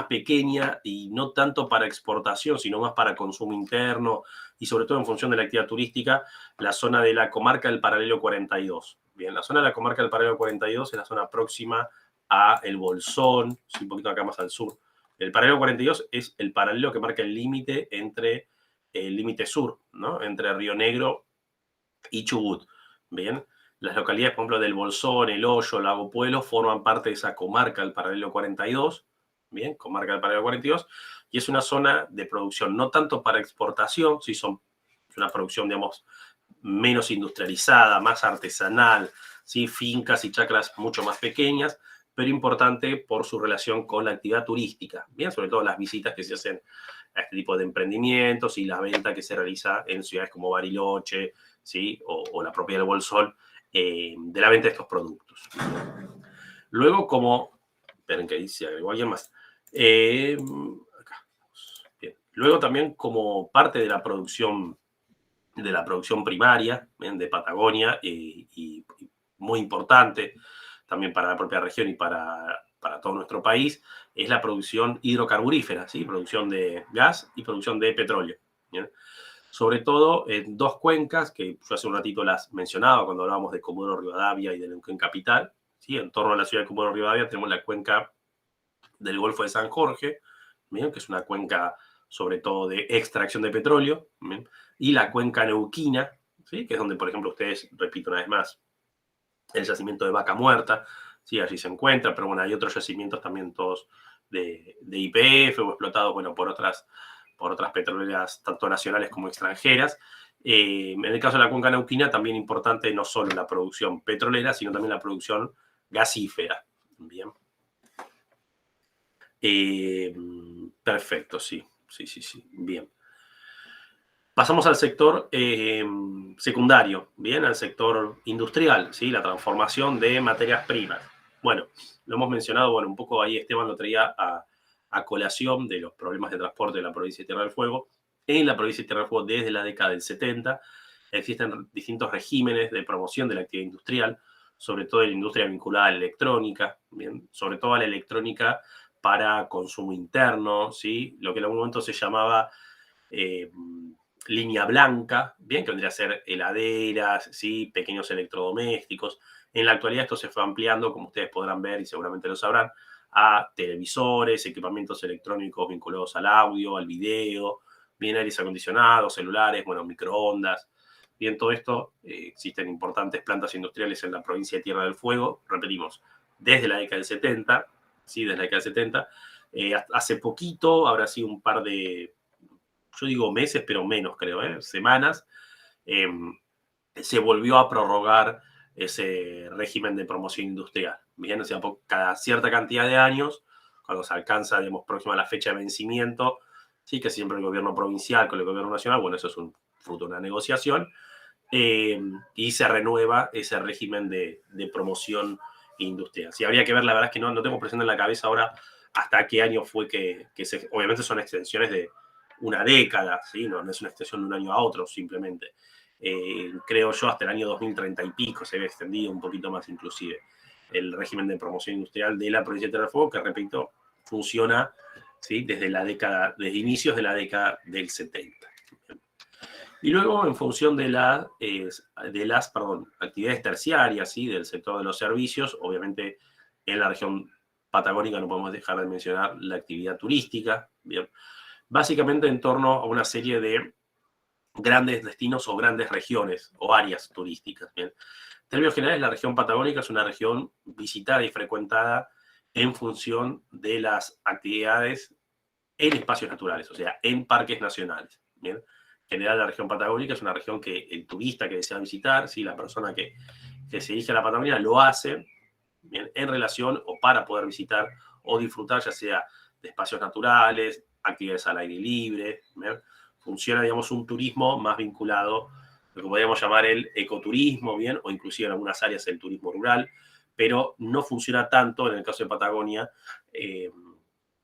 A: pequeña y no tanto para exportación, sino más para consumo interno y sobre todo en función de la actividad turística, la zona de la comarca del Paralelo 42. Bien, la zona de la comarca del Paralelo 42 es la zona próxima a El Bolsón, un poquito acá más al sur. El Paralelo 42 es el paralelo que marca el límite entre el límite sur, ¿no? Entre Río Negro y Chubut. Bien, las localidades, por ejemplo, del Bolsón, El Hoyo, Lago Puelo, forman parte de esa comarca del Paralelo 42, bien, comarca del Paralelo 42, y es una zona de producción no tanto para exportación, si son una producción, digamos, menos industrializada, más artesanal, ¿sí? Fincas y chacras mucho más pequeñas, pero importante por su relación con la actividad turística, bien, sobre todo las visitas que se hacen a este tipo de emprendimientos y la venta que se realiza en ciudades como Bariloche, ¿sí? O la propia del Bolsón, de la venta de estos productos. Luego, como, esperen que ahí se agregó alguien más, acá, bien. Luego también como parte de la producción primaria, ¿bien? De Patagonia, y muy importante también para la propia región y para todo nuestro país, es la producción hidrocarburífera, ¿sí? Producción de gas y producción de petróleo. ¿Bien? Sobre todo en dos cuencas que yo hace un ratito las mencionaba cuando hablábamos de Comodoro Rivadavia y de Neuquén Capital. ¿Sí? En torno a la ciudad de Comodoro Rivadavia tenemos la cuenca del Golfo de San Jorge, ¿bien? Que es una cuenca sobre todo de extracción de petróleo, ¿bien? Y la cuenca neuquina, ¿sí? Que es donde, por ejemplo, ustedes, repito una vez más, el yacimiento de Vaca Muerta, ¿sí? Allí se encuentra, pero bueno, hay otros yacimientos también todos de YPF o explotados, bueno, por otras petroleras, tanto nacionales como extranjeras. En el caso de la cuenca neuquina, también importante no solo la producción petrolera, sino también la producción gasífera. Bien. Perfecto, sí. Bien. Pasamos al sector secundario, bien, al sector industrial, ¿sí? La transformación de materias primas. Bueno, lo hemos mencionado, bueno, un poco ahí Esteban lo traía a colación de los problemas de transporte de la provincia de Tierra del Fuego. En la provincia de Tierra del Fuego, desde la década del 70, existen distintos regímenes de promoción de la actividad industrial, sobre todo en la industria vinculada a la electrónica, bien, sobre todo a la electrónica para consumo interno, ¿sí? Lo que en algún momento se llamaba línea blanca, bien, que vendría a ser heladeras, ¿sí? Pequeños electrodomésticos. En la actualidad esto se fue ampliando, como ustedes podrán ver y seguramente lo sabrán, a televisores, equipamientos electrónicos vinculados al audio, al video, bien, aires acondicionados, celulares, bueno, microondas. Bien, todo esto, existen importantes plantas industriales en la provincia de Tierra del Fuego, repetimos, desde la década del 70, ¿sí? Desde la década del 70. Hace poquito, habrá sido un par de, yo digo meses, pero menos creo, semanas, se volvió a prorrogar ese régimen de promoción industrial. Bien, o sea, por cada cierta cantidad de años, cuando se alcanza, digamos, próxima a la fecha de vencimiento, sí, que siempre el gobierno provincial con el gobierno nacional, bueno, eso es un fruto de una negociación, y se renueva ese régimen de promoción industrial. Sí, habría que ver, la verdad es que no tengo presente en la cabeza ahora hasta qué año fue que se... Obviamente son extensiones de una década, ¿sí? No es una extensión de un año a otro, simplemente. Creo yo hasta el año 2030 y pico se había extendido un poquito más inclusive el régimen de promoción industrial de la provincia de Tierra del Fuego, que repito, funciona, ¿sí? Desde inicios de la década del 70. Y luego, en función de las actividades terciarias, ¿sí? Del sector de los servicios, obviamente en la región patagónica no podemos dejar de mencionar la actividad turística, ¿bien? Básicamente en torno a una serie de grandes destinos o grandes regiones o áreas turísticas, ¿bien? En términos generales, la región patagónica es una región visitada y frecuentada en función de las actividades en espacios naturales, o sea, en parques nacionales, ¿bien? En general, la región patagónica es una región que el turista que desea visitar, ¿sí? La persona que se dirige a la Patagonia lo hace, ¿bien? En relación o para poder visitar o disfrutar, ya sea de espacios naturales, actividades al aire libre, ¿bien? Funciona, digamos, un turismo más vinculado a lo que podríamos llamar el ecoturismo, ¿bien? O inclusive en algunas áreas el turismo rural, pero no funciona tanto en el caso de Patagonia,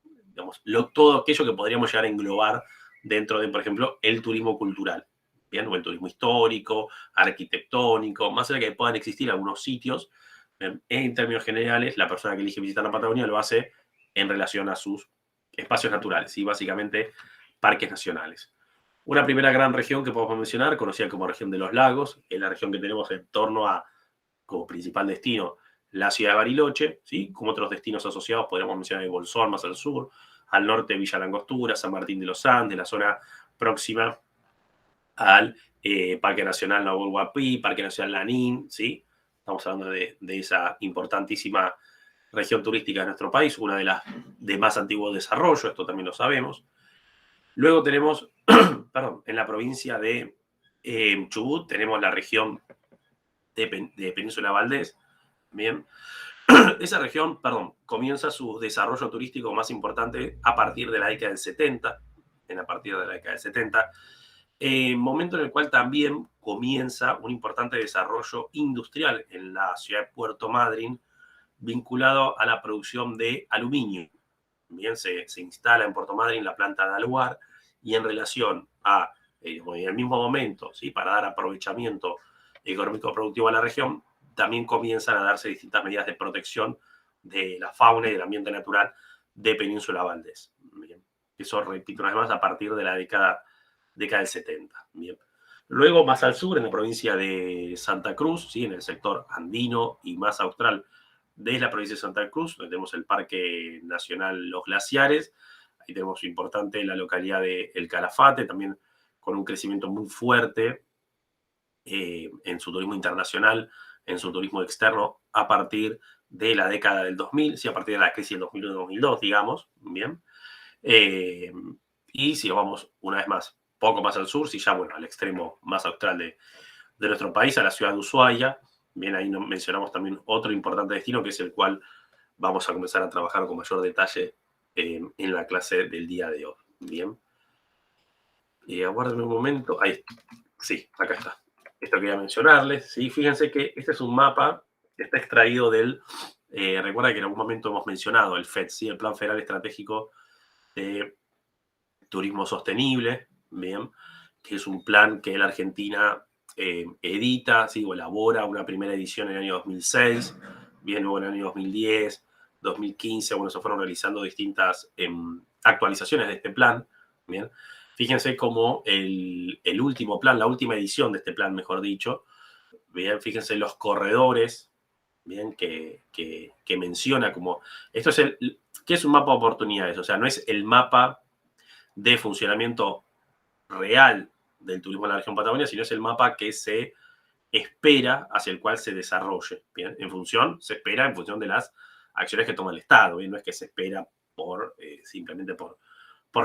A: digamos, todo aquello que podríamos llegar a englobar dentro de, por ejemplo, el turismo cultural, ¿bien? O el turismo histórico, arquitectónico, más allá de que puedan existir algunos sitios, en términos generales, la persona que elige visitar la Patagonia lo hace en relación a sus espacios naturales, y básicamente parques nacionales. Una primera gran región que podemos mencionar, conocida como región de los lagos, es la región que tenemos en torno a, como principal destino, la ciudad de Bariloche, ¿sí? Como otros destinos asociados podríamos mencionar el Bolsón más al sur, al norte Villa Langostura, San Martín de los Andes, la zona próxima al Parque Nacional Nahuel Huapi, Parque Nacional Lanín, ¿sí? Estamos hablando de esa importantísima región turística de nuestro país, una de las de más antiguo desarrollo, esto también lo sabemos. Luego tenemos, perdón, en la provincia de Chubut, tenemos la región de Península Valdés, bien. Esa región, perdón, comienza su desarrollo turístico más importante a partir de la década del 70, a partir de la década del 70, momento en el cual también comienza un importante desarrollo industrial en la ciudad de Puerto Madryn, vinculado a la producción de aluminio. Bien, se instala en Puerto Madryn la planta de Aluar, y en relación a, en el mismo momento, ¿sí? Para dar aprovechamiento económico productivo a la región, también comienzan a darse distintas medidas de protección de la fauna y del ambiente natural de Península Valdés. Bien. Eso, repito una vez más, a partir de la década del 70. Bien. Luego, más al sur, en la provincia de Santa Cruz, ¿sí? En el sector andino y más austral de la provincia de Santa Cruz, donde tenemos el Parque Nacional Los Glaciares. Ahí tenemos importante la localidad de El Calafate, también con un crecimiento muy fuerte en su turismo internacional, en su turismo externo, a partir de la década del 2000, sí, a partir de la crisis del 2001-2002, digamos, bien. Y si vamos una vez más, poco más al sur, si ya, bueno, al extremo más austral de nuestro país, a la ciudad de Ushuaia, bien, ahí mencionamos también otro importante destino, que es el cual vamos a comenzar a trabajar con mayor detalle en la clase del día de hoy, bien. Aguárdenme un momento, ahí, sí, acá está. Esto quería mencionarles, ¿sí? Fíjense que este es un mapa que está extraído del, recuerda que en algún momento hemos mencionado el FED, ¿sí? El Plan Federal Estratégico de Turismo Sostenible, bien, que es un plan que la Argentina edita, ¿sí? O elabora una primera edición en el año 2006, bien, luego en el año 2010, 2015, bueno, se fueron realizando distintas actualizaciones de este plan, bien. Fíjense cómo el último plan, la última edición de este plan, mejor dicho, bien, fíjense los corredores, bien, que menciona como, esto es ¿qué es un mapa de oportunidades? O sea, no es el mapa de funcionamiento real del turismo en la región Patagonia, sino es el mapa que se espera hacia el cual se desarrolle, bien, se espera en función de las acciones que toma el Estado, bien, no es que se espera simplemente por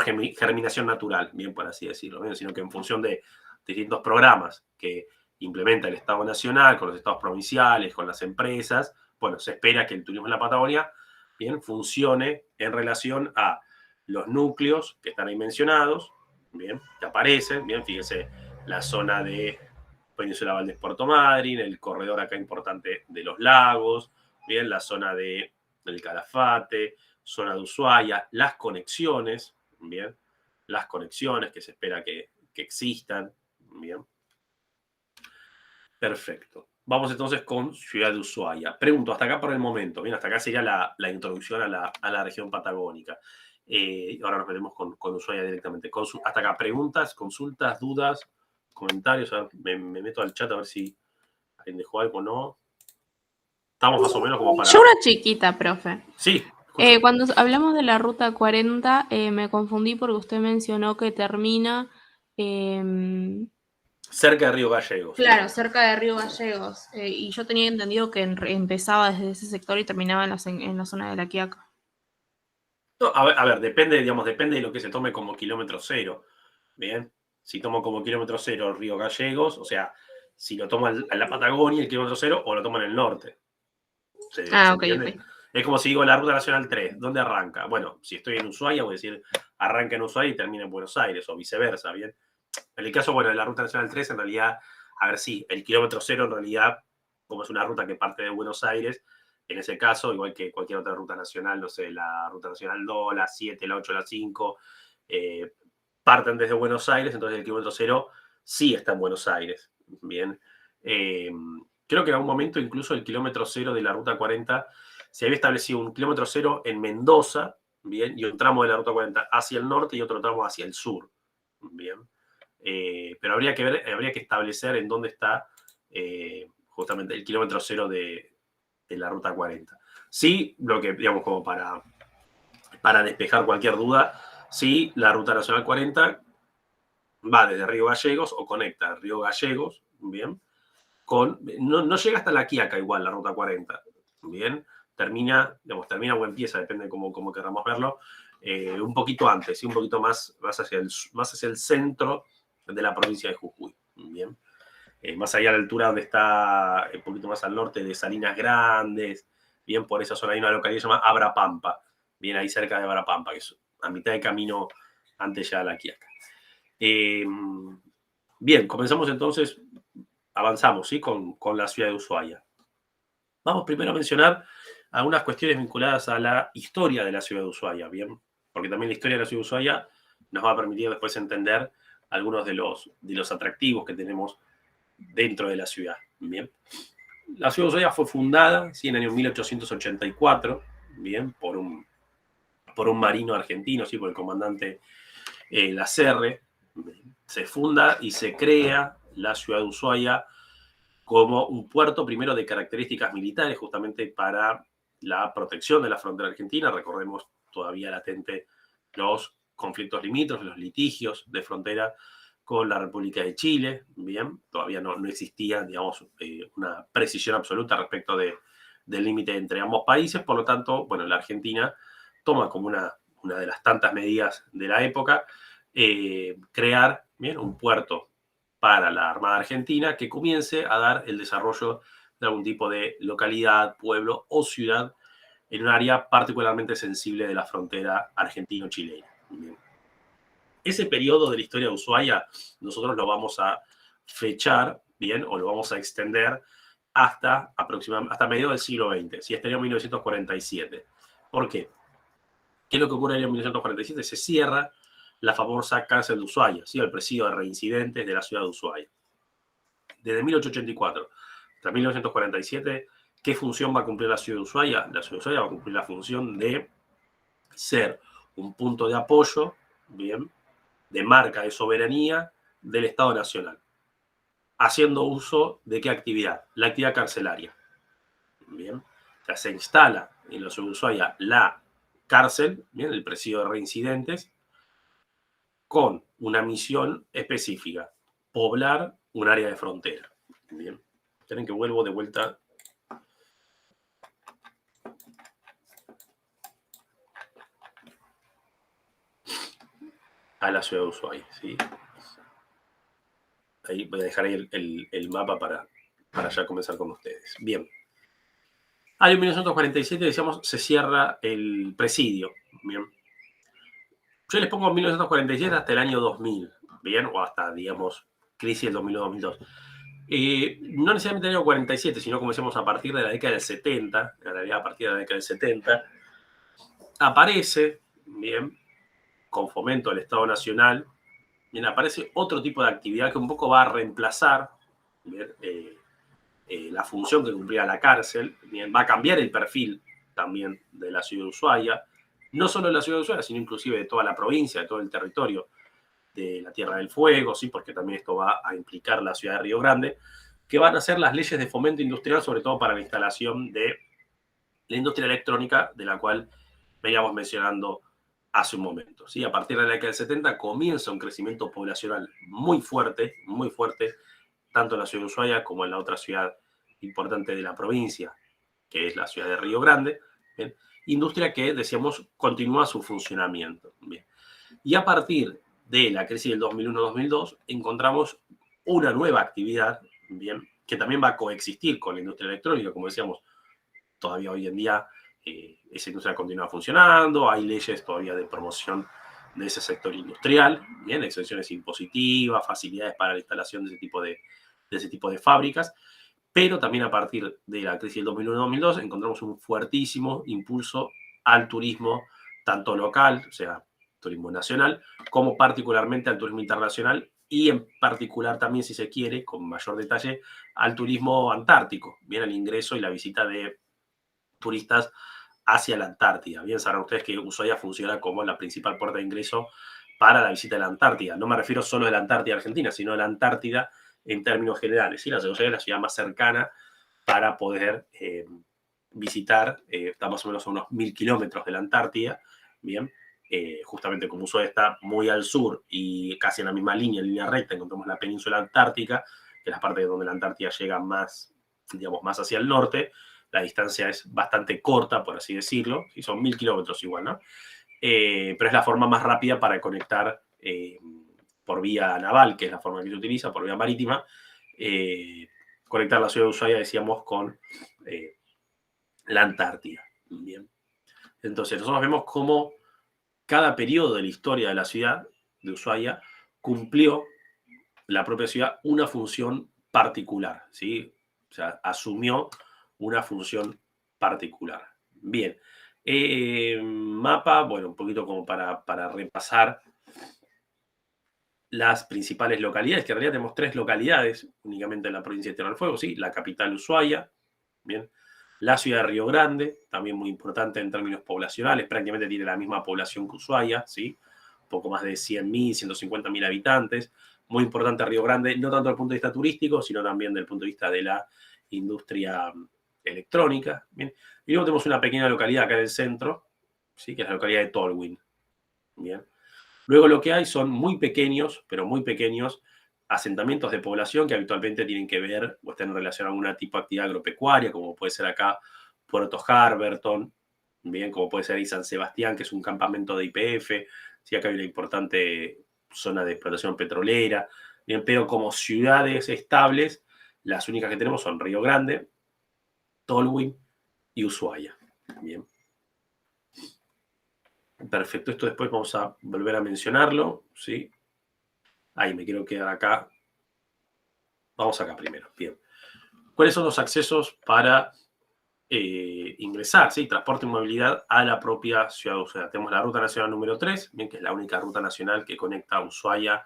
A: germinación natural, bien, por así decirlo, bien, sino que en función de distintos programas que implementa el Estado Nacional, con los estados provinciales, con las empresas, bueno, se espera que el turismo en la Patagonia, bien, funcione en relación a los núcleos que están ahí mencionados, bien, que aparecen, bien, fíjense, la zona de Península Valdés Puerto Madryn, el corredor acá importante de los lagos, bien, la zona del Calafate, zona de Ushuaia, las conexiones, bien, las conexiones que se espera que existan, bien. Perfecto. Vamos entonces con Ciudad de Ushuaia. Pregunto, hasta acá por el momento, bien, hasta acá sería la introducción a la región patagónica. Ahora nos metemos con Ushuaia directamente. Hasta acá, preguntas, consultas, dudas, comentarios. A ver, me meto al chat a ver si alguien dejó algo o no. Estamos más o menos como para...
C: Yo una chiquita, profe.
A: Sí.
C: Cuando hablamos de la ruta 40, me confundí porque usted mencionó que termina...
A: cerca de Río Gallegos.
C: Claro, cerca de Río Gallegos. Y yo tenía entendido que empezaba desde ese sector y terminaba en la zona de La Quiaca.
A: No, a ver, depende de lo que se tome como kilómetro cero. Bien, si tomo como kilómetro cero Río Gallegos, o sea, si lo tomo en la Patagonia, el kilómetro cero, o lo tomo en el norte. ¿Se
C: Ok.
A: entiende? Es como si digo la Ruta Nacional 3, ¿dónde arranca? Bueno, si estoy en Ushuaia, voy a decir arranca en Ushuaia y termina en Buenos Aires, o viceversa, ¿bien? En el caso, bueno, de la Ruta Nacional 3, en realidad, a ver, sí, el kilómetro cero, en realidad, como es una ruta que parte de Buenos Aires, en ese caso, igual que cualquier otra ruta nacional, no sé, la Ruta Nacional 2, la 7, la 8, la 5, parten desde Buenos Aires, entonces el kilómetro cero sí está en Buenos Aires, ¿bien? Creo que en algún momento incluso el kilómetro cero de la Ruta 40 se había establecido un kilómetro cero en Mendoza, ¿bien? Y un tramo de la Ruta 40 hacia el norte y otro tramo hacia el sur, ¿bien? Pero habría que establecer en dónde está justamente el kilómetro cero de la Ruta 40. Sí, lo que, digamos, como para despejar cualquier duda, sí, la Ruta Nacional 40 va desde Río Gallegos o conecta Río Gallegos, ¿bien? No llega hasta La Quiaca igual la Ruta 40, ¿bien? Termina o empieza, depende de cómo queramos verlo, un poquito antes, ¿sí? Un poquito más hacia el centro de la provincia de Jujuy, ¿bien? Más allá a la altura donde está, un poquito más al norte de Salinas Grandes, bien, por esa zona hay una localidad que se llama Abrapampa, bien ahí cerca de Abrapampa, que es a mitad de camino antes ya de La Quiaca. Bien, comenzamos entonces, avanzamos, ¿sí? Con la ciudad de Ushuaia. Vamos primero a mencionar algunas cuestiones vinculadas a la historia de la ciudad de Ushuaia, ¿bien? Porque también la historia de la ciudad de Ushuaia nos va a permitir después entender algunos de los atractivos que tenemos dentro de la ciudad, ¿bien? La ciudad de Ushuaia fue fundada, ¿sí? En el año 1884, ¿bien? Por un marino argentino, ¿sí? Por el comandante Lacerre. Se funda y se crea la ciudad de Ushuaia como un puerto primero de características militares, justamente para la protección de la frontera argentina. Recordemos todavía latente los conflictos limítrofes, los litigios de frontera con la República de Chile, bien, todavía no existía, digamos, una precisión absoluta respecto del límite entre ambos países, por lo tanto, bueno, la Argentina toma como una de las tantas medidas de la época, crear, bien, un puerto para la Armada Argentina que comience a dar el desarrollo de algún tipo de localidad, pueblo o ciudad en un área particularmente sensible de la frontera argentino-chilena. Bien. Ese periodo de la historia de Ushuaia nosotros lo vamos a fechar, bien, o lo vamos a extender hasta mediados del siglo XX, si estaría en 1947. ¿Por qué? ¿Qué es lo que ocurre en el año 1947? Se cierra la famosa cárcel de Ushuaia, ¿sí? El presidio de reincidentes de la ciudad de Ushuaia. desde 1884 hasta 1947, ¿qué función va a cumplir la ciudad de Ushuaia? La ciudad de Ushuaia va a cumplir la función de ser un punto de apoyo, bien, de marca de soberanía del Estado Nacional, haciendo uso de qué actividad? La actividad carcelaria. Bien, o sea, se instala en la ciudad de Ushuaia la cárcel, bien, el presidio de reincidentes, con una misión específica, poblar un área de frontera. Bien, esperen que vuelvo de vuelta. A la ciudad de Ushuaia, ¿sí? Ahí voy a dejar ahí el mapa para ya comenzar con ustedes. Bien. Año 1947, decíamos, se cierra el presidio. Bien. Yo les pongo 1947 hasta el año 2000, ¿bien? O hasta, digamos, crisis del 2001-2002. No necesariamente el año 47, sino como decíamos a partir de la década del 70, en realidad a partir de la década del 70, aparece, bien, con fomento del Estado Nacional, bien, aparece otro tipo de actividad que un poco va a reemplazar, bien, la función que cumplía la cárcel, bien, va a cambiar el perfil también de la ciudad de Ushuaia, no solo de la ciudad de Ushuaia, sino inclusive de toda la provincia, de todo el territorio de la Tierra del Fuego, ¿sí? Porque también esto va a implicar la ciudad de Río Grande, que van a ser las leyes de fomento industrial, sobre todo para la instalación de la industria electrónica, de la cual veníamos mencionando hace un momento, ¿sí? A partir de la década del 70 comienza un crecimiento poblacional muy fuerte, tanto en la ciudad de Ushuaia como en la otra ciudad importante de la provincia, que es la ciudad de Río Grande. ¿Bien? Industria que, decíamos, continúa su funcionamiento. ¿Bien? Y a partir de la crisis del 2001-2002 encontramos una nueva actividad, ¿bien? Que también va a coexistir con la industria electrónica, como decíamos, todavía hoy en día esa industria continúa funcionando, hay leyes todavía de promoción de ese sector industrial, bien, exenciones impositivas, facilidades para la instalación de ese tipo de fábricas, pero también a partir de la crisis del 2001-2002 encontramos un fuertísimo impulso al turismo, tanto local, o sea, turismo nacional, como particularmente al turismo internacional y en particular también, si se quiere, con mayor detalle, al turismo antártico, bien, el ingreso y la visita de turistas hacia la Antártida. Bien, sabrán ustedes que Ushuaia funciona como la principal puerta de ingreso para la visita de la Antártida. No me refiero solo de la Antártida Argentina, sino de la Antártida en términos generales. ¿Sí? La ciudad de Ushuaia es la ciudad más cercana para poder visitar, está más o menos a unos 1000 kilómetros de la Antártida, bien, justamente como Ushuaia está muy al sur y casi en la misma línea, en línea recta, encontramos la península antártica, que es la parte donde la Antártida llega más, digamos, más hacia el norte. La distancia es bastante corta, por así decirlo, y son 1000 kilómetros igual, ¿no? Pero es la forma más rápida para conectar por vía naval, que es la forma que se utiliza, por vía marítima, conectar la ciudad de Ushuaia, decíamos, con la Antártida. Bien. Entonces, nosotros vemos cómo cada periodo de la historia de la ciudad de Ushuaia cumplió la propia ciudad una función particular, ¿sí? O sea, asumió una función particular. Bien. Mapa, bueno, un poquito como para repasar las principales localidades, que en realidad tenemos 3 localidades únicamente en la provincia de Tierra del Fuego, ¿sí? La capital Ushuaia, bien. La ciudad de Río Grande, también muy importante en términos poblacionales, prácticamente tiene la misma población que Ushuaia, ¿sí? Un poco más de 100.000, 150.000 habitantes. Muy importante Río Grande, no tanto desde el punto de vista turístico, sino también desde el punto de vista de la industria electrónica. Bien. Y luego tenemos una pequeña localidad acá en el centro, ¿sí? Que es la localidad de Tolwyn. Bien. Luego lo que hay son muy pequeños, pero muy pequeños, asentamientos de población que habitualmente tienen que ver o están en relación a algún tipo de actividad agropecuaria, como puede ser acá Puerto Harberton, bien, como puede ser ahí San Sebastián, que es un campamento de YPF, sí, acá hay una importante zona de explotación petrolera, bien, pero como ciudades estables, las únicas que tenemos son Río Grande, Tolwyn y Ushuaia. Bien. Perfecto, esto después vamos a volver a mencionarlo, ¿sí? Ahí me quiero quedar acá. Vamos acá primero, bien. ¿Cuáles son los accesos para ingresar, ¿sí? Transporte y movilidad a la propia ciudad de Ushuaia? Tenemos la ruta nacional número 3, bien, que es la única ruta nacional que conecta Ushuaia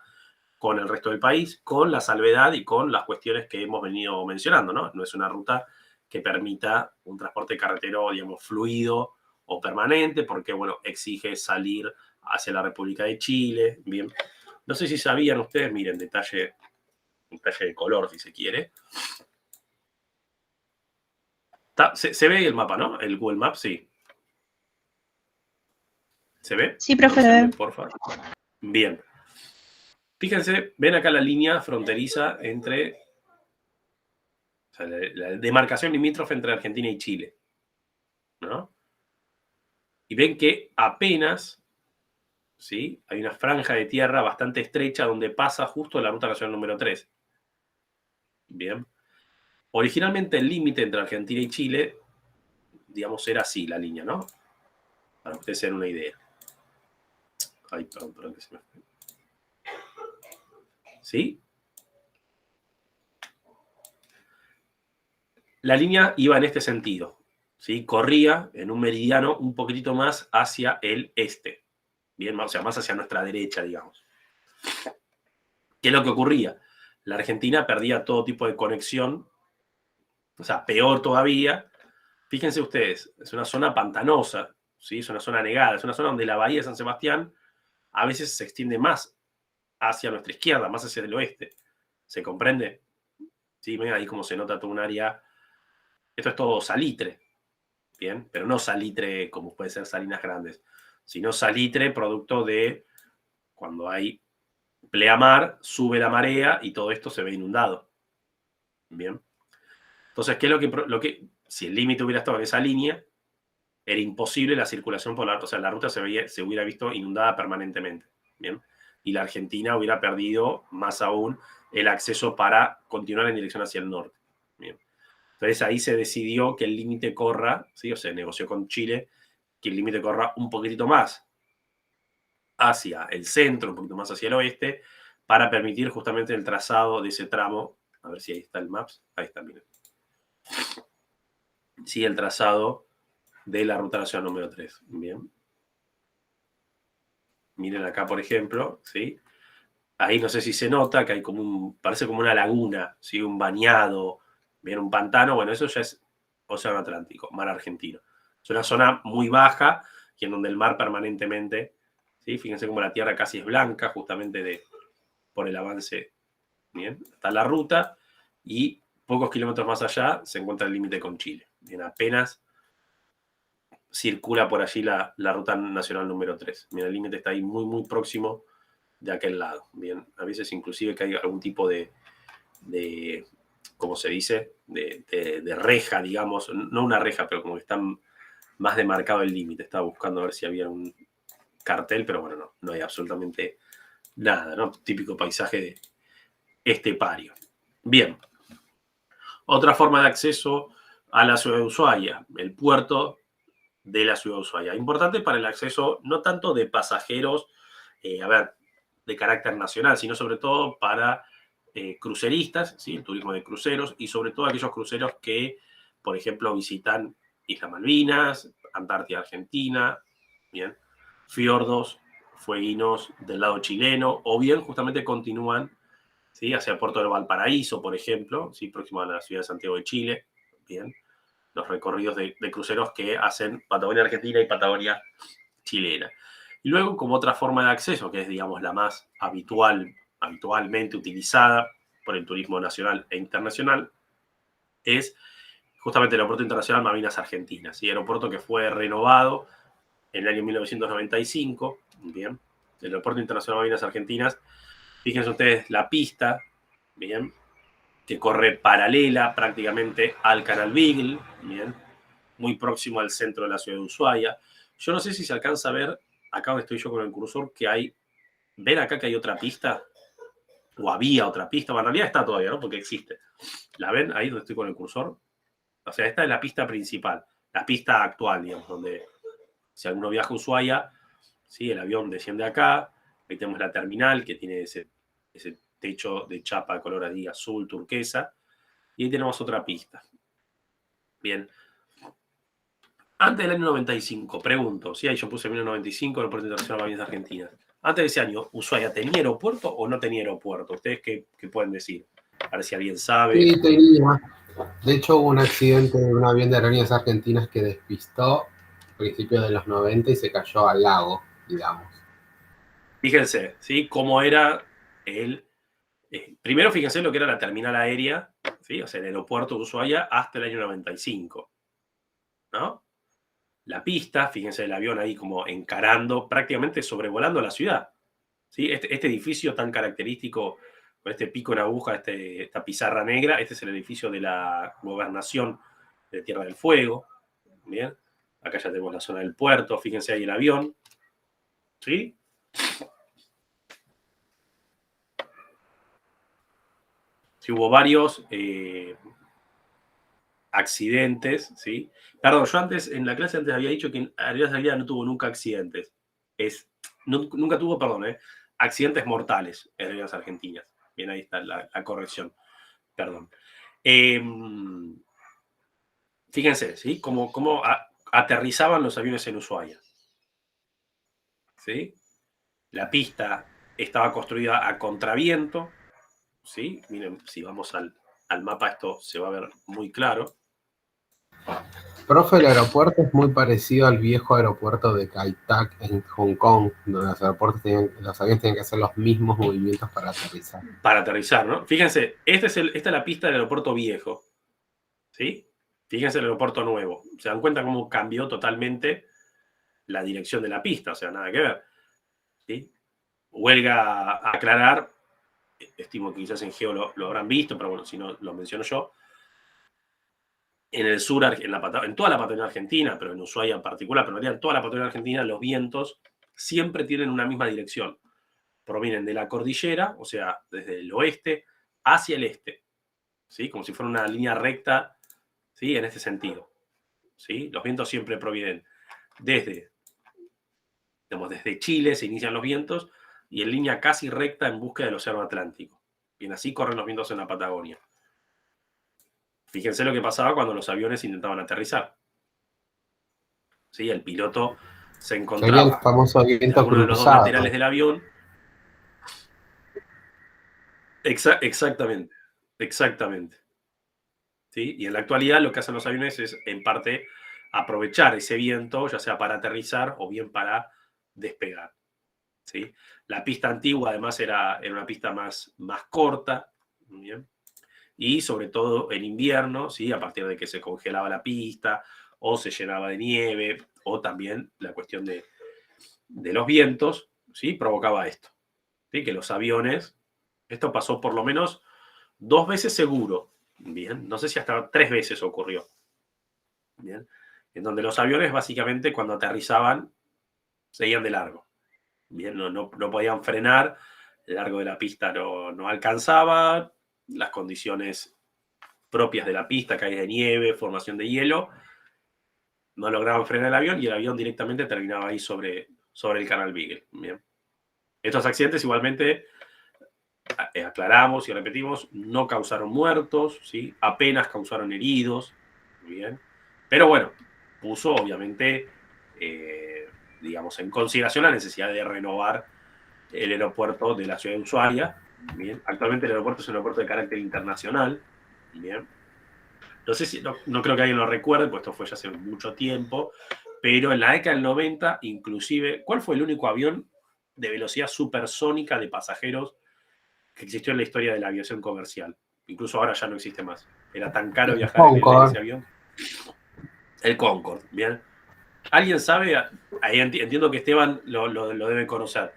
A: con el resto del país, con la salvedad y con las cuestiones que hemos venido mencionando, ¿no? No es una ruta que permita un transporte carretero, digamos, fluido o permanente, porque, bueno, exige salir hacia la República de Chile, bien. No sé si sabían ustedes, miren, detalle de color, si se quiere. Se ve el mapa, ¿no? El Google Maps, sí. ¿Se ve?
B: Sí, profe.
A: Por favor. Bien. Fíjense, ven acá la línea fronteriza entre, o sea, la demarcación limítrofe entre Argentina y Chile, ¿no? Y ven que apenas, ¿sí? Hay una franja de tierra bastante estrecha donde pasa justo la ruta nacional número 3. Bien. Originalmente el límite entre Argentina y Chile, digamos, era así la línea, ¿no? Para que ustedes se den una idea. Ay, perdón que se me fue. ¿Sí? La línea iba en este sentido, ¿sí? Corría en un meridiano un poquitito más hacia el este. Bien, o sea, más hacia nuestra derecha, digamos. ¿Qué es lo que ocurría? La Argentina perdía todo tipo de conexión, o sea, peor todavía. Fíjense ustedes, es una zona pantanosa, ¿sí? Es una zona negada, es una zona donde la bahía de San Sebastián a veces se extiende más hacia nuestra izquierda, más hacia el oeste. ¿Se comprende? Sí, ven ahí como se nota todo un área. Esto es todo salitre, ¿bien? Pero no salitre como puede ser Salinas Grandes, sino salitre producto de cuando hay pleamar, sube la marea y todo esto se ve inundado. ¿Bien? Entonces, ¿qué es lo que si el límite hubiera estado en esa línea, era imposible la circulación por la, o sea, la ruta se hubiera visto inundada permanentemente, ¿bien? Y la Argentina hubiera perdido más aún el acceso para continuar en dirección hacia el norte, ¿bien? Entonces ahí se decidió que el límite corra, ¿sí? O sea, negoció con Chile que el límite corra un poquitito más hacia el centro, un poquito más hacia el oeste, para permitir justamente el trazado de ese tramo. A ver si ahí está el Maps. Ahí está, miren. Sí, el trazado de la ruta nacional número 3. Bien. Miren acá, por ejemplo, ¿sí? Ahí no sé si se nota que hay como parece como una laguna, ¿sí? Un bañado, bien, un pantano. Bueno, eso ya es Océano Atlántico, mar argentino. Es una zona muy baja y en donde el mar permanentemente, ¿sí? Fíjense como la tierra casi es blanca, justamente por el avance. Bien, está la ruta y pocos kilómetros más allá se encuentra el límite con Chile. Bien, apenas circula por allí la ruta nacional número 3. Bien, el límite está ahí muy, muy próximo de aquel lado. Bien, a veces inclusive que hay algún tipo de ¿cómo se dice? De reja, digamos, no una reja, pero como que está más demarcado el límite. Estaba buscando a ver si había un cartel, pero bueno, no hay absolutamente nada, ¿no? Típico paisaje estepario. Bien. Otra forma de acceso a la ciudad de Ushuaia, el puerto de la ciudad de Ushuaia. Importante para el acceso no tanto de pasajeros, de carácter nacional, sino sobre todo para cruceristas, ¿sí? El turismo de cruceros y sobre todo aquellos cruceros que, por ejemplo, visitan Islas Malvinas, Antártida Argentina, bien, fiordos, fueguinos del lado chileno, o bien justamente continúan, ¿sí? Hacia el puerto de Valparaíso, por ejemplo, ¿sí? Próximo a la ciudad de Santiago de Chile, bien, los recorridos de cruceros que hacen Patagonia Argentina y Patagonia chilena. Y luego, como otra forma de acceso, que es, digamos, la más habitualmente utilizada por el turismo nacional e internacional, es justamente el Aeropuerto Internacional Malvinas Argentinas, ¿sí? Aeropuerto que fue renovado en el año 1995, bien, el Aeropuerto Internacional Malvinas Argentinas, fíjense ustedes la pista, bien, que corre paralela prácticamente al Canal Beagle, bien, muy próximo al centro de la ciudad de Ushuaia. Yo no sé si se alcanza a ver, acá donde estoy yo con el cursor, que hay, ven acá que hay otra pista, o había otra pista, bueno, en realidad está todavía, ¿no? Porque existe. ¿La ven ahí donde estoy con el cursor? O sea, esta es la pista principal, la pista actual, digamos, donde si alguno viaja a Ushuaia, ¿sí? El avión desciende acá, ahí tenemos la terminal que tiene ese techo de chapa color así, azul, turquesa, y ahí tenemos otra pista. Bien. Antes del año 95, pregunto, sí, ahí yo puse 1995, el Aeropuerto Internacional Malvinas Argentinas. Antes de ese año, ¿Ushuaia tenía aeropuerto o no tenía aeropuerto? ¿Ustedes qué pueden decir? A ver si alguien sabe.
E: Sí, tenía. De hecho, hubo un accidente de un avión de Aerolíneas Argentinas que despistó a principios de los 90 y se cayó al lago, digamos.
A: Fíjense, ¿sí? Cómo era primero, fíjense lo que era la terminal aérea, ¿sí? O sea, el aeropuerto de Ushuaia hasta el año 95, ¿no? La pista, fíjense el avión ahí como encarando, prácticamente sobrevolando la ciudad, ¿sí? Este edificio tan característico, con este pico en aguja, esta pizarra negra, este es el edificio de la gobernación de Tierra del Fuego, ¿bien? Acá ya tenemos la zona del puerto, fíjense ahí el avión, ¿sí? Sí, hubo varios accidentes, ¿sí? Perdón, yo antes, en la clase antes había dicho que Aerolíneas Argentinas no tuvo nunca accidentes. Nunca tuvo, perdón, accidentes mortales en Aerolíneas Argentinas. Bien, ahí está la corrección. Perdón. Fíjense, ¿sí? Cómo aterrizaban los aviones en Ushuaia. ¿Sí? La pista estaba construida a contraviento, ¿sí? Miren, si vamos al mapa esto se va a ver muy claro.
E: Profe, el aeropuerto es muy parecido al viejo aeropuerto de Kai Tak en Hong Kong, donde los aviones tenían que hacer los mismos movimientos para aterrizar.
A: Para aterrizar, ¿no? Fíjense, esta es la pista del aeropuerto viejo, ¿sí? Fíjense el aeropuerto nuevo. Se dan cuenta cómo cambió totalmente la dirección de la pista, o sea, nada que ver, ¿sí? Huelga aclarar, estimo que quizás en Geo lo habrán visto, pero bueno, si no lo menciono yo. En el sur, en toda la Patagonia Argentina, pero en Ushuaia en particular, pero en realidad en toda la Patagonia Argentina, los vientos siempre tienen una misma dirección. Provienen de la cordillera, o sea, desde el oeste hacia el este, ¿sí? Como si fuera una línea recta, ¿sí? En este sentido, ¿sí? Los vientos siempre provienen desde Chile, se inician los vientos, y en línea casi recta en búsqueda del Océano Atlántico. Bien, así corren los vientos en la Patagonia. Fíjense lo que pasaba cuando los aviones intentaban aterrizar. ¿Sí? El piloto se
E: Sería el
A: encontraba
E: famoso
A: en
E: viento
A: alguno de los dos
E: cruzado.
A: laterales del avión. Exactamente. ¿Sí? Y en la actualidad lo que hacen los aviones es, en parte, aprovechar ese viento, ya sea para aterrizar o bien para despegar. ¿Sí? La pista antigua, además, era una pista más corta. ¿Bien? Y sobre todo en invierno, ¿sí? A partir de que se congelaba la pista o se llenaba de nieve, o también la cuestión de los vientos, ¿sí? Provocaba esto, ¿sí? Que los aviones, esto pasó por lo menos 2 veces seguro, bien, no sé si hasta 3 veces ocurrió, bien, en donde los aviones básicamente cuando aterrizaban seguían de largo, bien, no podían frenar, el largo de la pista no alcanzaba, las condiciones propias de la pista, caída de nieve, formación de hielo, no lograban frenar el avión y el avión directamente terminaba ahí sobre el canal Beagle. Bien. Estos accidentes igualmente, aclaramos y repetimos, no causaron muertos, ¿sí? Apenas causaron heridos, bien. Pero bueno, puso obviamente, digamos, en consideración la necesidad de renovar el aeropuerto de la ciudad de Ushuaia. Bien. Actualmente el aeropuerto es un aeropuerto de carácter internacional. Bien. No sé si, no creo que alguien lo recuerde, pues esto fue ya hace mucho tiempo, pero en la década del 90, inclusive, ¿cuál fue el único avión de velocidad supersónica de pasajeros que existió en la historia de la aviación comercial? Incluso ahora ya no existe más. Era tan caro viajar en ese avión. El Concorde, ¿bien? ¿Alguien sabe? Ahí entiendo que Esteban lo debe conocer,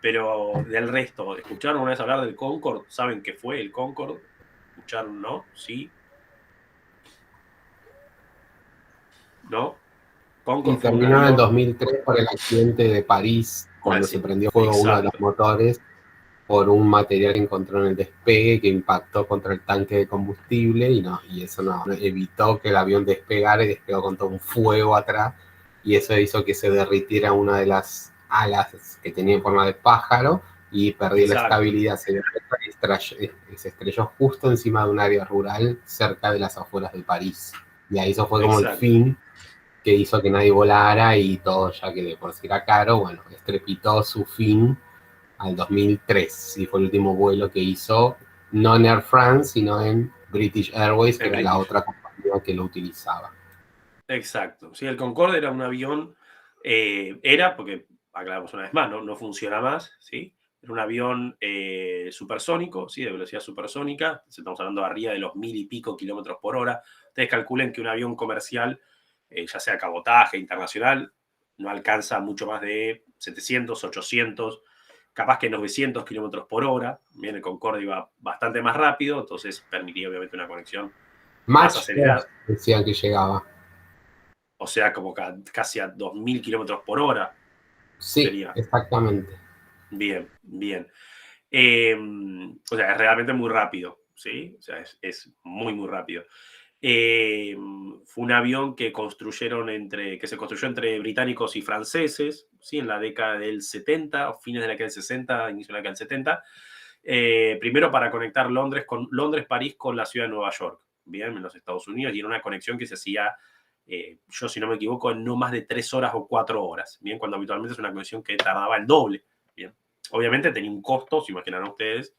A: pero del resto, ¿escucharon una vez hablar del Concorde? ¿Saben qué fue el Concorde? ¿Escucharon, no? ¿Sí? ¿No?
E: Y
A: Concorde fue un
E: terminó en el
A: avión.
E: 2003 por el accidente de París, cuando se prendió fuego uno de los motores por un material que encontró en el despegue que impactó contra el tanque de combustible y eso no evitó que el avión despegara y despegó con todo un fuego atrás y eso hizo que se derritiera una de las alas que tenía en forma de pájaro y perdió la estabilidad, se estrelló justo encima de un área rural cerca de las afueras de París y ahí eso fue como el fin que hizo que nadie volara y todo, ya que de por sí era caro, bueno, estrepitó su fin al 2003. Sí, fue el último vuelo que hizo, no en Air France, sino en British Airways, que era la otra compañía que lo utilizaba.
A: Exacto. Sí, el Concorde era un avión, porque, aclaramos una vez más, no funciona más, ¿sí? Era un avión supersónico, ¿sí? De velocidad supersónica. Estamos hablando de arriba de los 1000 y pico kilómetros por hora. Ustedes calculen que un avión comercial, ya sea cabotaje, internacional, no alcanza mucho más de 700, 800, capaz que 900 kilómetros por hora. Bien, el Concorde iba bastante más rápido, entonces permitía obviamente una conexión más acelerada.
E: Decían que llegaba.
A: O sea, como casi a 2000 kilómetros por hora.
E: Sí,
A: sería.
E: Exactamente.
A: Bien, bien. O sea, es realmente muy rápido, ¿sí? O sea, es muy, muy rápido. Fue un avión que se construyó entre británicos y franceses, ¿sí? En la década del 70, o fines de la década del 60, inicio de la década del 70. Primero para conectar Londres-París con la ciudad de Nueva York, bien, en los Estados Unidos, y era una conexión que se hacía, yo si no me equivoco, en no más de 3 horas o 4 horas, bien, cuando habitualmente es una conexión que tardaba el doble, bien. Obviamente tenía un costo, se imaginarán ustedes,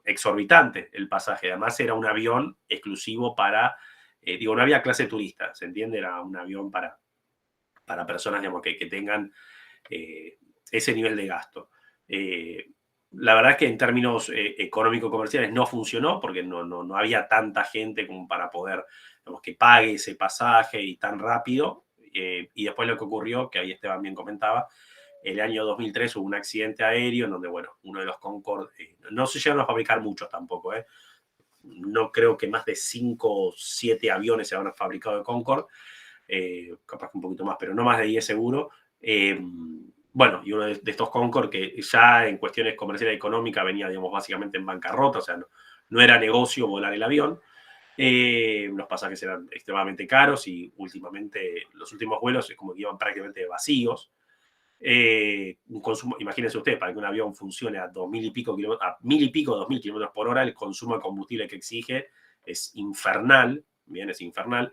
A: exorbitante el pasaje. Además era un avión exclusivo para, no había clase turista, ¿se entiende? Era un avión para personas, digamos, que tengan ese nivel de gasto. La verdad es que en términos económico-comerciales no funcionó porque no había tanta gente como para poder, digamos, que pague ese pasaje y tan rápido. Y después lo que ocurrió, que ahí Esteban bien comentaba, el año 2003 hubo un accidente aéreo en donde, bueno, uno de los Concorde, no se llegaron a fabricar muchos tampoco, no creo que más de 5 o 7 aviones se habrán fabricado de Concorde, capaz que un poquito más, pero no más de 10 seguro. Bueno, y uno de estos Concorde que ya en cuestiones comerciales y económicas venía, digamos, básicamente en bancarrota, o sea, no era negocio volar el avión. Los pasajes eran extremadamente caros y últimamente los últimos vuelos es como que iban prácticamente vacíos. Un consumo, imagínense ustedes, para que un avión funcione a 2000 y pico, a 1000 y pico, 2000 kilómetros por hora, el consumo de combustible que exige es infernal, bien, es infernal.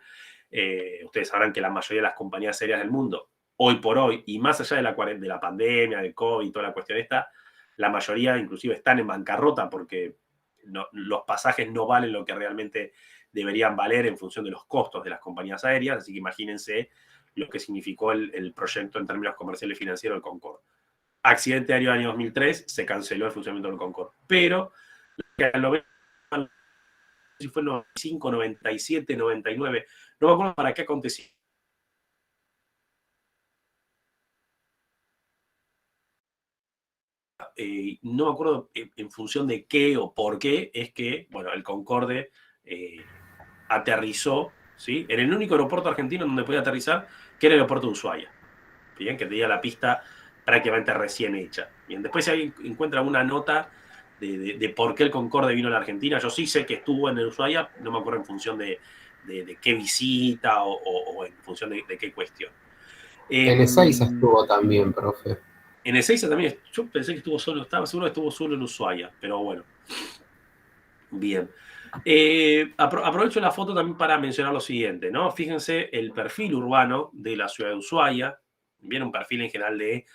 A: Ustedes sabrán que la mayoría de las compañías aéreas del mundo, hoy por hoy, y más allá de la pandemia, del COVID y toda la cuestión esta, la mayoría inclusive están en bancarrota porque los pasajes no valen lo que realmente deberían valer en función de los costos de las compañías aéreas, así que imagínense lo que significó el proyecto en términos comerciales y financieros del Concorde. Accidente aéreo del año 2003, se canceló el funcionamiento del Concorde. Pero, si fue en 95, 97, 99, no me acuerdo para qué aconteció. No me acuerdo en función de qué o por qué, es que, bueno, el Concorde aterrizó, ¿sí? En el único aeropuerto argentino donde podía aterrizar, que era el aeropuerto de Ushuaia. Bien, que tenía la pista prácticamente recién hecha. Bien, después si alguien encuentra una nota de por qué el Concorde vino a la Argentina, yo sí sé que estuvo en el Ushuaia, no me acuerdo en función de qué visita o en función de qué cuestión.
E: En Ezeiza estuvo también, profe.
A: En Ezeiza también, yo pensé que estuvo solo, estaba seguro que estuvo solo en Ushuaia, pero bueno. Bien. Aprovecho la foto también para mencionar lo siguiente, ¿no? Fíjense el perfil urbano de la ciudad de Ushuaia. Bien, un perfil en general de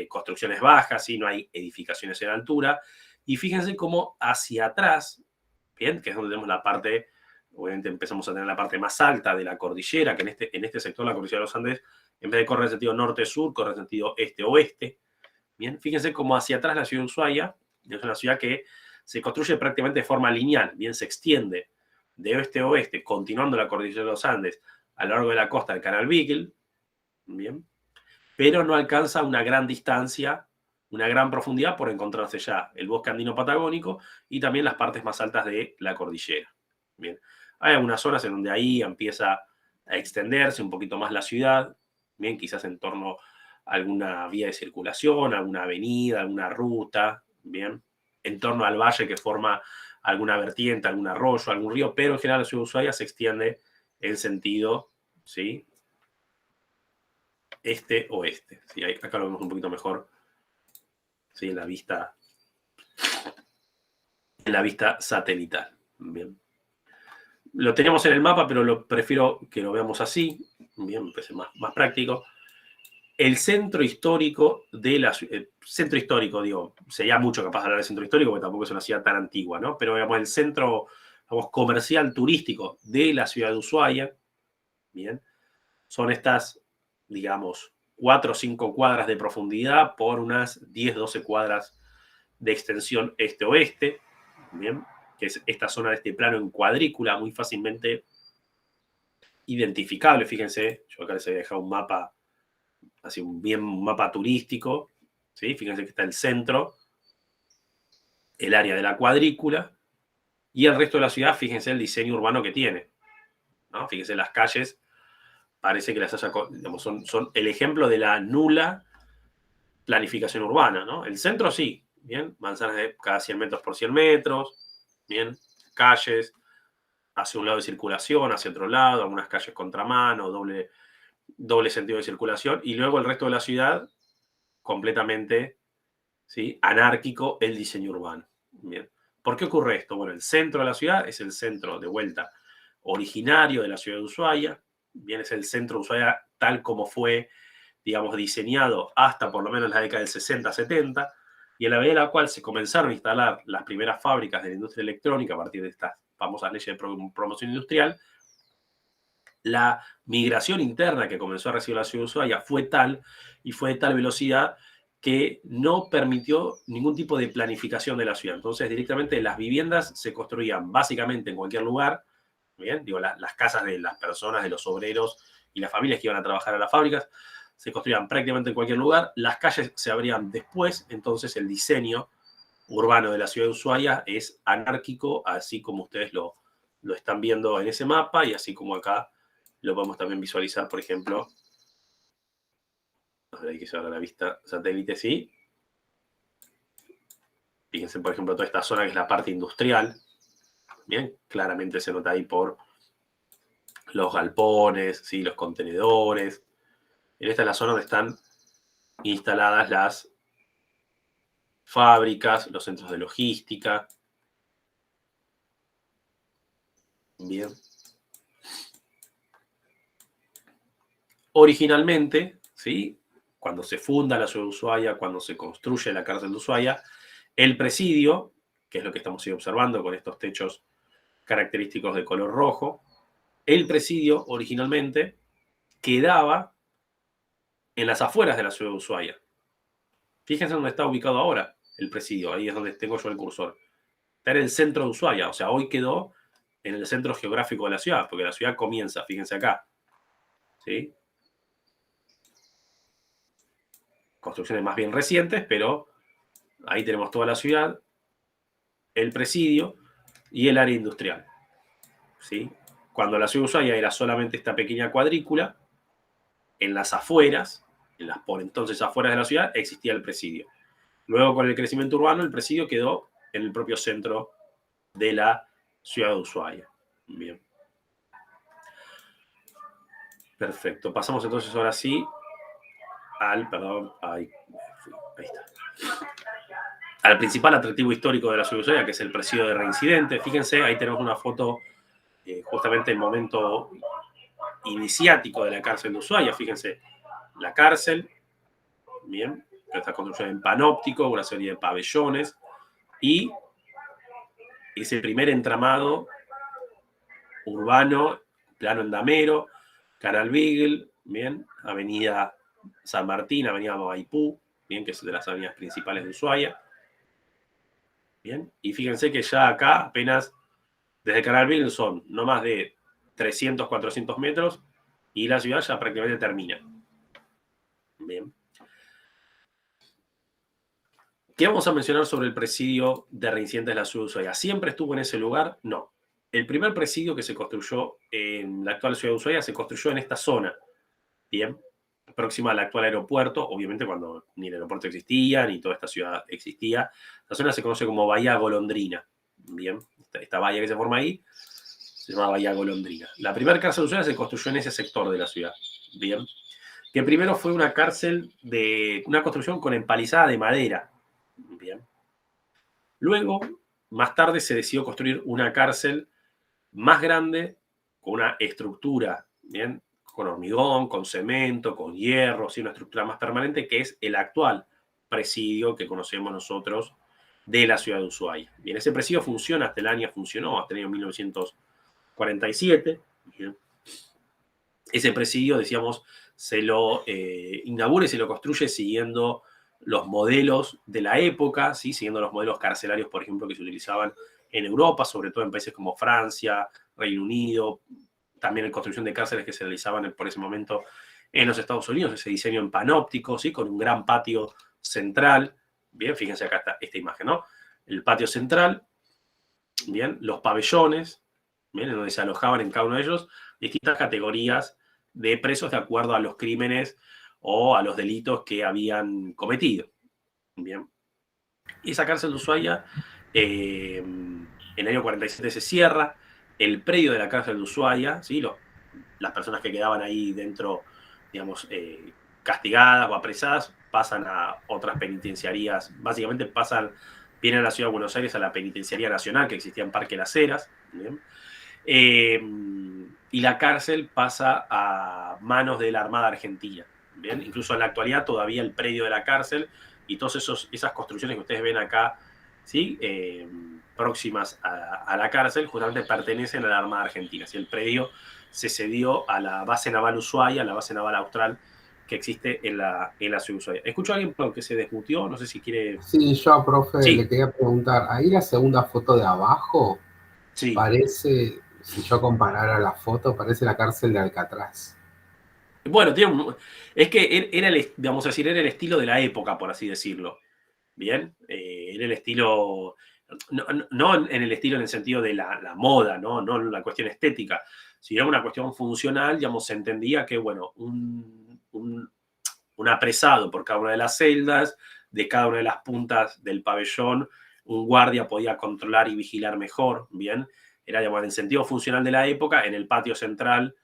A: construcciones bajas, ¿sí? No hay edificaciones en altura. Y fíjense cómo hacia atrás, bien, que es donde tenemos la parte, obviamente empezamos a tener la parte más alta de la cordillera, que en este sector, la cordillera de los Andes, en vez de correr en sentido norte-sur, corre en sentido este-oeste. Bien, fíjense cómo hacia atrás la ciudad de Ushuaia es una ciudad que se construye prácticamente de forma lineal, bien, se extiende de oeste a oeste, continuando la cordillera de los Andes a lo largo de la costa del Canal Beagle, bien, pero no alcanza una gran distancia, una gran profundidad por encontrarse ya el bosque andino patagónico y también las partes más altas de la cordillera. Bien, hay algunas zonas en donde ahí empieza a extenderse un poquito más la ciudad, bien, quizás en torno a alguna vía de circulación, alguna avenida, alguna ruta, bien, en torno al valle que forma alguna vertiente, algún arroyo, algún río, pero en general la ciudad de Ushuaia se extiende en sentido, ¿sí?, este-oeste. ¿Sí? Acá lo vemos un poquito mejor, ¿sí?, en la vista satelital. Bien. Lo tenemos en el mapa, pero prefiero que lo veamos así. Bien, me parece más práctico. el centro histórico de la ciudad. Centro histórico, digo, sería mucho capaz de hablar de centro histórico, porque tampoco es una ciudad tan antigua, ¿no? Pero digamos, el centro, digamos, comercial turístico de la ciudad de Ushuaia, bien, son estas, digamos, 4 o 5 cuadras de profundidad por unas 10, 12 cuadras de extensión este-oeste, bien, que es esta zona de este plano en cuadrícula, muy fácilmente identificable. Fíjense, yo acá les he dejado un mapa, así un mapa turístico, ¿sí? Fíjense que está el centro, el área de la cuadrícula, y el resto de la ciudad, fíjense el diseño urbano que tiene, ¿no? Fíjense las calles, parece que las haya, digamos, son el ejemplo de la nula planificación urbana, ¿no? El centro sí, bien, manzanas de cada 100 metros por 100 metros, bien, calles, hacia un lado de circulación, hacia otro lado, algunas calles contramano, doble sentido de circulación, y luego el resto de la ciudad completamente, ¿sí?, anárquico el diseño urbano. Bien. ¿Por qué ocurre esto? Bueno, el centro de la ciudad es el centro, de vuelta, originario de la ciudad de Ushuaia, bien, es el centro de Ushuaia tal como fue, digamos, diseñado hasta por lo menos la década del 60-70, y en la medida en la cual se comenzaron a instalar las primeras fábricas de la industria electrónica a partir de estas famosas leyes de promoción industrial, la migración interna que comenzó a recibir la ciudad de Ushuaia fue tal y fue de tal velocidad que no permitió ningún tipo de planificación de la ciudad. Entonces, directamente las viviendas se construían básicamente en cualquier lugar, ¿bien? Digo, las casas de las personas, de los obreros y las familias que iban a trabajar a las fábricas, se construían prácticamente en cualquier lugar. Las calles se abrían después, entonces el diseño urbano de la ciudad de Ushuaia es anárquico, así como ustedes lo están viendo en ese mapa y así como acá lo podemos también visualizar, por ejemplo. Hay que llevar a la vista satélite, sí. Fíjense, por ejemplo, toda esta zona que es la parte industrial. Bien, claramente se nota ahí por los galpones, ¿sí?, los contenedores. Esta es la zona donde están instaladas las fábricas, los centros de logística. Bien. Originalmente, ¿sí?, cuando se funda la ciudad de Ushuaia, cuando se construye la cárcel de Ushuaia, el presidio, que es lo que estamos observando con estos techos característicos de color rojo, el presidio originalmente quedaba en las afueras de la ciudad de Ushuaia. Fíjense dónde está ubicado ahora el presidio, ahí es donde tengo yo el cursor. Está en el centro de Ushuaia, o sea, hoy quedó en el centro geográfico de la ciudad, porque la ciudad comienza, fíjense acá, ¿sí? Construcciones más bien recientes, pero ahí tenemos toda la ciudad, el presidio y el área industrial, ¿sí? Cuando la ciudad de Ushuaia era solamente esta pequeña cuadrícula, en las afueras, en las por entonces afueras de la ciudad, existía el presidio. Luego, con el crecimiento urbano, el presidio quedó en el propio centro de la ciudad de Ushuaia. Bien. Perfecto. Pasamos entonces ahora sí ahí está. Al principal atractivo histórico de la ciudad de Ushuaia, que es el presidio de Reincidente. Fíjense, ahí tenemos una foto, justamente el momento iniciático de la cárcel de Ushuaia. Fíjense, la cárcel, bien, esta construcción en panóptico, una serie de pabellones, y ese primer entramado urbano, plano Endamero, Canal Beagle, bien, Avenida San Martín, Avenida Maipú, bien, que es de las avenidas principales de Ushuaia. Bien, y fíjense que ya acá apenas desde Canal Beagle son no más de 300, 400 metros y la ciudad ya prácticamente termina. Bien. ¿Qué vamos a mencionar sobre el presidio de Reincidentes de la ciudad de Ushuaia? ¿Siempre estuvo en ese lugar? No. El primer presidio que se construyó en la actual ciudad de Ushuaia se construyó en esta zona, bien, próxima al actual aeropuerto, obviamente cuando ni el aeropuerto existía, ni toda esta ciudad existía. La zona se conoce como Bahía Golondrina, bien, esta bahía que se forma ahí se llama Bahía Golondrina. La primera cárcel de Ushuaia se construyó en ese sector de la ciudad, bien, que primero fue una cárcel de una construcción con empalizada de madera, bien. Luego, más tarde se decidió construir una cárcel más grande, con una estructura, bien, con hormigón, con cemento, con hierro, ¿sí? Una estructura más permanente, que es el actual presidio que conocemos nosotros de la ciudad de Ushuaia. Bien, ese presidio funcionó hasta el año 1947. Bien. Ese presidio, decíamos, se lo inaugura y se lo construye siguiendo los modelos de la época, ¿sí? Siguiendo los modelos carcelarios, por ejemplo, que se utilizaban en Europa, sobre todo en países como Francia, Reino Unido, también en construcción de cárceles que se realizaban por ese momento en los Estados Unidos, ese diseño en panóptico, ¿sí? Con un gran patio central. Bien, fíjense acá esta imagen, ¿no? El patio central, bien, los pabellones, bien, en donde se alojaban en cada uno de ellos distintas categorías de presos de acuerdo a los crímenes o a los delitos que habían cometido. Bien. Y esa cárcel de Ushuaia, en el año 47 se cierra. El predio de la cárcel de Ushuaia, ¿sí? Las personas que quedaban ahí dentro, digamos, castigadas o apresadas, pasan a otras penitenciarías. Básicamente vienen a la ciudad de Buenos Aires a la Penitenciaría Nacional, que existía en Parque Las Heras. ¿Bien? Y la cárcel pasa a manos de la Armada Argentina. ¿Bien? Incluso en la actualidad todavía el predio de la cárcel y todas esas construcciones que ustedes ven acá, ¿sí? Próximas a la cárcel, justamente pertenecen a la Armada Argentina. ¿Sí? El predio se cedió a la base naval Ushuaia, a la base naval austral que existe en la ciudad de Ushuaia. ¿Escucho a alguien que se desmutió? No sé si quiere...
E: Sí, yo, profe,
A: Sí.
E: le quería preguntar, ahí la segunda foto de abajo
A: Sí.
E: parece, si yo comparara la foto, parece la cárcel de Alcatraz.
A: Bueno, es que era vamos a decir, era el estilo de la época, por así decirlo. Bien, era el estilo, no en el estilo en el sentido de la moda, ¿no? No la cuestión estética, sino una cuestión funcional. Digamos, se entendía que, bueno, un apresado por cada una de las celdas, de cada una de las puntas del pabellón, un guardia podía controlar y vigilar mejor. Bien, era, digamos, en el sentido funcional de la época. En el patio central,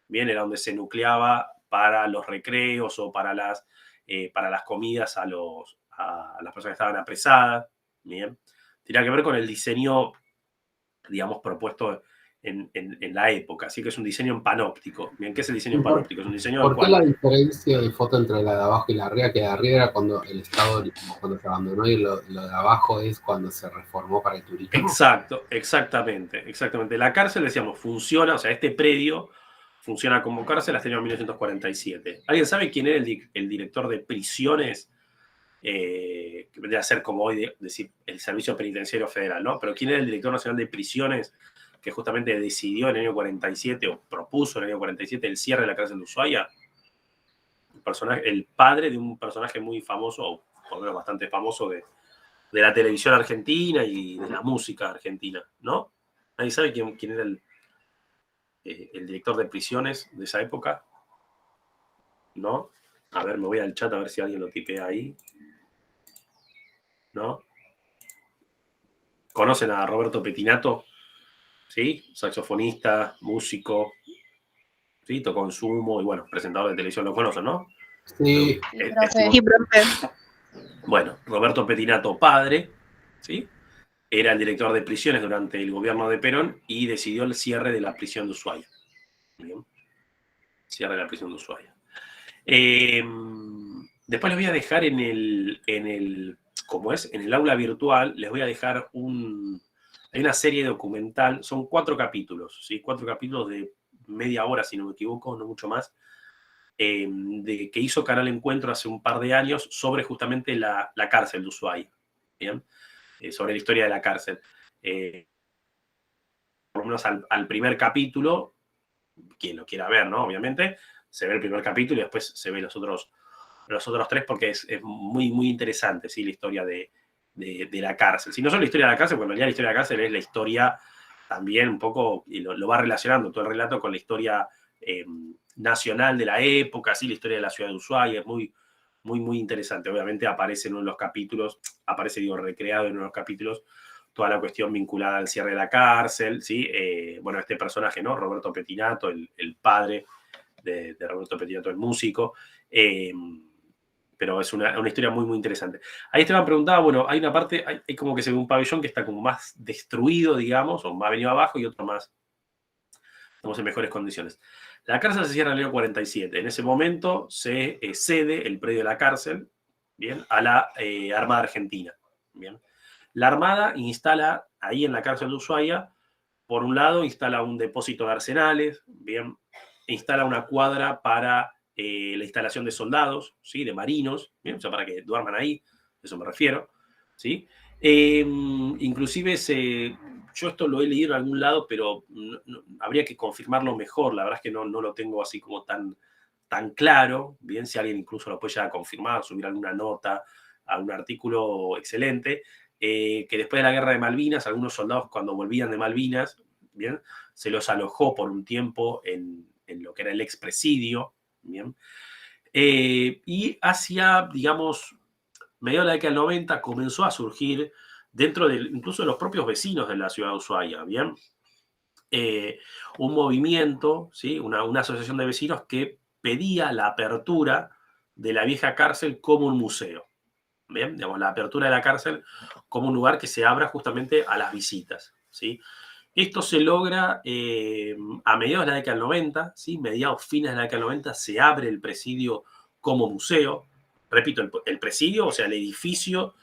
A: bien, era donde se nucleaba para los recreos o para las comidas a las personas que estaban apresadas. Bien, tenía que ver con el diseño, digamos, propuesto en la época. Así que es un diseño en panóptico. Bien, ¿qué es el diseño en panóptico? Es un diseño
E: ¿Por qué la diferencia de foto entre la de abajo y la de arriba? Que de arriba era cuando el Estado, cuando se abandonó, y lo de abajo es cuando se reformó para el turismo.
A: Exacto, exactamente. La cárcel, decíamos, funciona, o sea, este predio funciona como cárcel hasta el año 1947. ¿Alguien sabe quién era el director de prisiones? Que vendría a ser como hoy decir el Servicio Penitenciario Federal, ¿no? Pero ¿quién era el director nacional de prisiones que justamente decidió en el año 47 o propuso en el año 47 el cierre de la cárcel de Ushuaia? El padre de un personaje muy famoso, o por lo menos bastante famoso de la televisión argentina y de la música argentina, ¿no? ¿Nadie sabe quién era el director de prisiones de esa época? ¿No? A ver, me voy al chat a ver si alguien lo tipea ahí. ¿No? ¿Conocen a Roberto Petinato? ¿Sí? Saxofonista, músico, ¿sí? Tocó en Sumo y, bueno, presentador de televisión, lo conocen, ¿no?
E: Sí.
B: Sí, profe.
A: Bueno, Roberto Petinato, padre, ¿sí? Era el director de prisiones durante el gobierno de Perón y decidió el cierre de la prisión de Ushuaia. ¿Bien? Cierre de la prisión de Ushuaia. Después les voy a dejar en el aula virtual, les voy a dejar hay una serie documental, son 4 capítulos, ¿sí? 4 capítulos de media hora, si no me equivoco, no mucho más, que hizo Canal Encuentro hace un par de años sobre justamente la cárcel de Ushuaia, ¿bien? Sobre la historia de la cárcel. Por lo menos al primer capítulo, quien lo quiera ver, ¿no? Obviamente, se ve el primer capítulo y después se ve los otros 3 porque es muy, muy interesante, ¿sí? La historia de la cárcel. Si no solo la historia de la cárcel, porque en realidad la historia de la cárcel es la historia también un poco, y lo va relacionando todo el relato con la historia nacional de la época, ¿sí? La historia de la ciudad de Ushuaia, es muy, muy, muy interesante. Obviamente aparece en uno de los capítulos, recreado en uno de los capítulos, toda la cuestión vinculada al cierre de la cárcel, ¿sí? Bueno, este personaje, ¿no? Roberto Petinato, el padre de Roberto Petinato, el músico, pero es una historia muy, muy interesante. Ahí Esteban preguntaba, bueno, hay una parte, hay como que se ve un pabellón que está como más destruido, digamos, o más venido abajo, y otro más estamos en mejores condiciones. La cárcel se cierra en el año 47. En ese momento se cede el predio de la cárcel, bien, a la Armada Argentina. Bien. La Armada instala ahí en la cárcel de Ushuaia, por un lado, instala un depósito de arsenales, bien, instala una cuadra para la instalación de soldados, ¿sí? De marinos, bien, o sea, para que duerman ahí, a eso me refiero, ¿sí? Inclusive yo esto lo he leído en algún lado, pero habría que confirmarlo mejor, la verdad es que no lo tengo así como tan claro, bien, si alguien incluso lo puede ya confirmar, subir alguna nota, algún artículo excelente, que después de la guerra de Malvinas, algunos soldados cuando volvían de Malvinas, bien, se los alojó por un tiempo en lo que era el expresidio, bien, y hacia, digamos, mediados de la década del 90 comenzó a surgir dentro incluso de los propios vecinos de la ciudad de Ushuaia, bien, un movimiento, ¿sí? Una asociación de vecinos que pedía la apertura de la vieja cárcel como un museo. Bien, digamos, la apertura de la cárcel como un lugar que se abra justamente a las visitas, ¿sí? Esto se logra a mediados de la década del 90, ¿sí? Mediados, fines de la década del 90, se abre el presidio como museo. Repito, el presidio, o sea, el edificio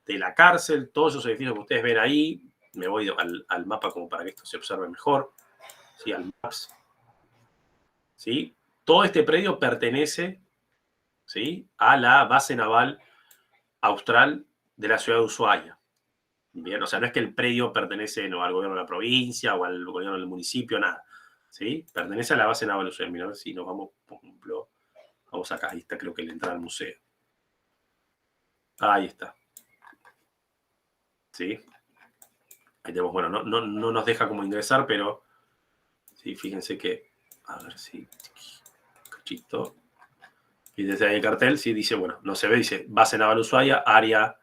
A: de la cárcel, todos esos edificios que ustedes ven ahí, me voy al mapa como para que esto se observe mejor, ¿sí? Al Maps, ¿sí? Todo este predio pertenece, ¿sí? A la base naval austral de la ciudad de Ushuaia. Bien, o sea, no es que el predio pertenece al gobierno de la provincia o al gobierno del municipio, nada. ¿Sí? Pertenece a la base naval Ushuaia. Mira, a ver si nos vamos, por ejemplo, vamos acá, ahí está, creo que la entrada al museo. Ahí está. ¿Sí? Ahí tenemos, bueno, no nos deja como ingresar, pero sí, fíjense que, a ver si, cachito. Y desde ahí el cartel, sí, dice, bueno, no se ve, dice base naval Ushuaia, área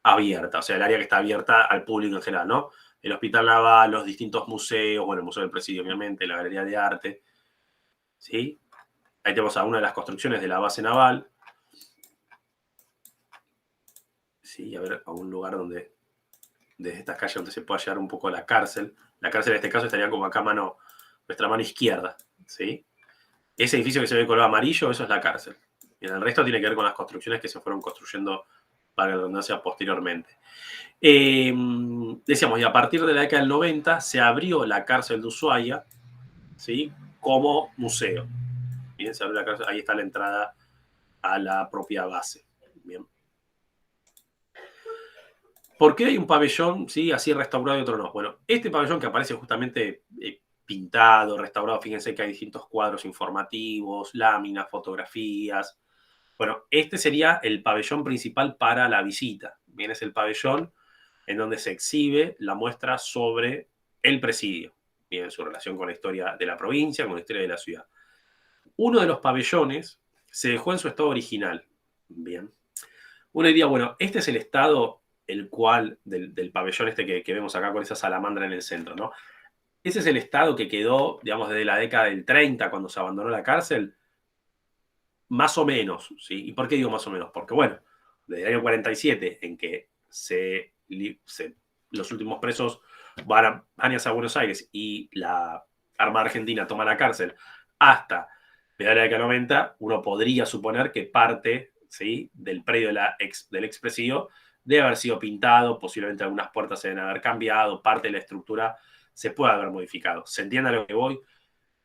A: abierta, o sea, el área que está abierta al público en general, ¿no? El hospital naval, los distintos museos, bueno, el Museo del Presidio, obviamente, la Galería de Arte, ¿sí? Ahí tenemos algunas de las construcciones de la base naval. Sí, a ver, algún lugar donde, desde estas calles donde se pueda llegar un poco a la cárcel. La cárcel en este caso estaría como acá nuestra mano izquierda, ¿sí? Ese edificio que se ve de color amarillo, eso es la cárcel. Y el resto tiene que ver con las construcciones que se fueron construyendo, para la redundancia, posteriormente. Decíamos, y a partir de la década del 90 se abrió la cárcel de Ushuaia, ¿sí? Como museo. Bien, se abrió la cárcel, ahí está la entrada a la propia base. Bien. ¿Por qué hay un pabellón, ¿sí? Así restaurado y otro no? Bueno, este pabellón que aparece justamente pintado, restaurado, fíjense que hay distintos cuadros informativos, láminas, fotografías. Bueno, este sería el pabellón principal para la visita. Bien, es el pabellón en donde se exhibe la muestra sobre el presidio, bien, su relación con la historia de la provincia, con la historia de la ciudad. Uno de los pabellones se dejó en su estado original. Bien. Uno diría, bueno, este es el estado del pabellón este que vemos acá con esa salamandra en el centro, ¿no? Ese es el estado que quedó, digamos, desde la década del 30, cuando se abandonó la cárcel. Más o menos, ¿sí? ¿Y por qué digo más o menos? Porque, bueno, desde el año 47, en que los últimos presos van a Buenos Aires y la Armada Argentina toma la cárcel, hasta mediados de la década del 90, uno podría suponer que parte, ¿sí? Del predio del expresidio debe haber sido pintado, posiblemente algunas puertas se deben haber cambiado, parte de la estructura se puede haber modificado. ¿Se entiende a lo que voy?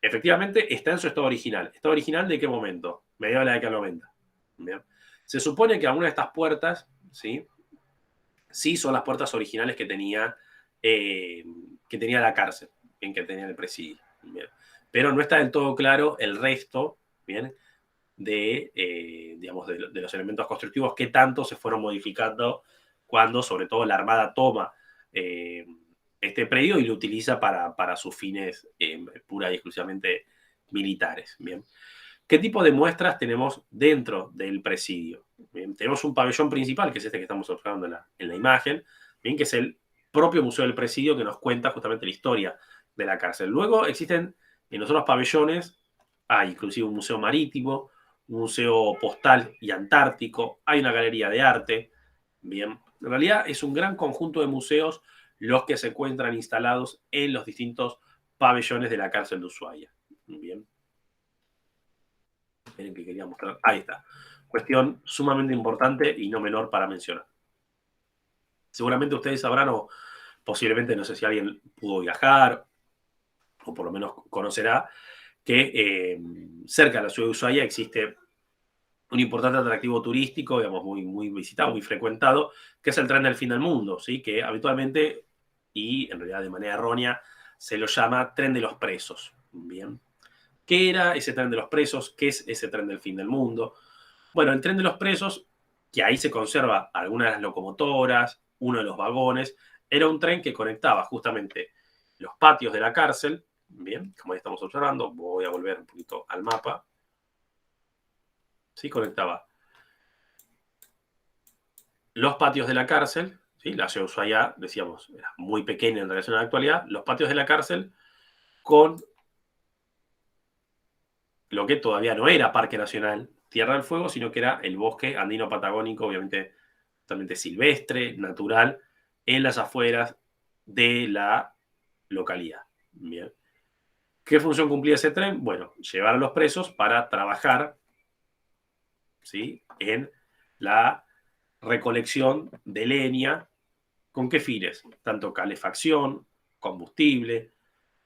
A: Efectivamente, está en su estado original. ¿Estado original de qué momento? Mediados de la década del 90. ¿Bien? Se supone que algunas de estas puertas, ¿sí? Sí son las puertas originales que tenía la cárcel, ¿bien? Que tenía el presidio. ¿Bien? Pero no está del todo claro el resto, ¿bien? Digamos, de los elementos constructivos que tanto se fueron modificando cuando, sobre todo, la Armada toma este predio y lo utiliza para sus fines pura y exclusivamente militares. ¿Bien? ¿Qué tipo de muestras tenemos dentro del presidio? Bien, tenemos un pabellón principal, que es este que estamos observando en la imagen, bien, que es el propio Museo del Presidio, que nos cuenta justamente la historia de la cárcel. Luego existen en los otros pabellones, hay inclusive un museo marítimo, un museo postal y antártico, hay una galería de arte. Bien, en realidad es un gran conjunto de museos los que se encuentran instalados en los distintos pabellones de la cárcel de Ushuaia. Bien. Miren que quería mostrar. Ahí está. Cuestión sumamente importante y no menor para mencionar. Seguramente ustedes sabrán, o posiblemente, no sé si alguien pudo viajar, o por lo menos conocerá, que cerca de la ciudad de Ushuaia existe un importante atractivo turístico, digamos, muy visitado, muy frecuentado, que es el tren del fin del mundo, ¿sí? Que habitualmente, y en realidad de manera errónea, se lo llama tren de los presos. Bien. ¿Qué era ese tren de los presos? ¿Qué es ese tren del fin del mundo? Bueno, el tren de los presos, que ahí se conserva algunas de las locomotoras, uno de los vagones, era un tren que conectaba justamente los patios de la cárcel, bien, como ahí estamos observando, voy a volver un poquito al mapa, ¿sí? Conectaba los patios de la cárcel, ¿sí? La ciudad de Ushuaia, decíamos, era muy pequeña en relación a la actualidad, los patios de la cárcel con lo que todavía no era Parque Nacional Tierra del Fuego, sino que era el bosque andino patagónico, obviamente totalmente silvestre, natural, en las afueras de la localidad. Bien. ¿Qué función cumplía ese tren? Bueno, llevar a los presos para trabajar, ¿sí?, en la recolección de leña. ¿Con qué fines? Tanto calefacción, combustible,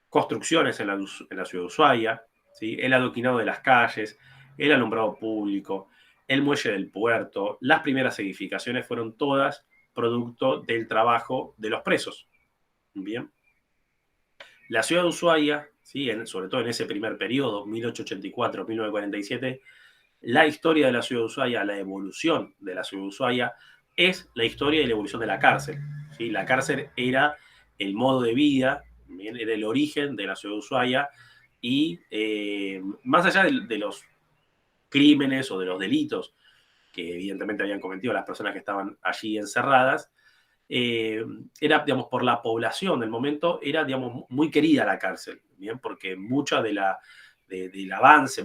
A: construcciones en la ciudad de Ushuaia, ¿sí?, el adoquinado de las calles, el alumbrado público, el muelle del puerto. Las primeras edificaciones fueron todas producto del trabajo de los presos. Bien. La ciudad de Ushuaia, ¿sí?, sobre todo en ese primer periodo, 1884-1947, la historia de la ciudad de Ushuaia, la evolución de la ciudad de Ushuaia, es la historia y la evolución de la cárcel, ¿sí? La cárcel era el modo de vida, ¿bien?, era el origen de la ciudad de Ushuaia, y más allá de los crímenes o de los delitos que evidentemente habían cometido las personas que estaban allí encerradas, era, digamos, por la población del momento, era, digamos, muy querida la cárcel, ¿bien? Porque mucha del avance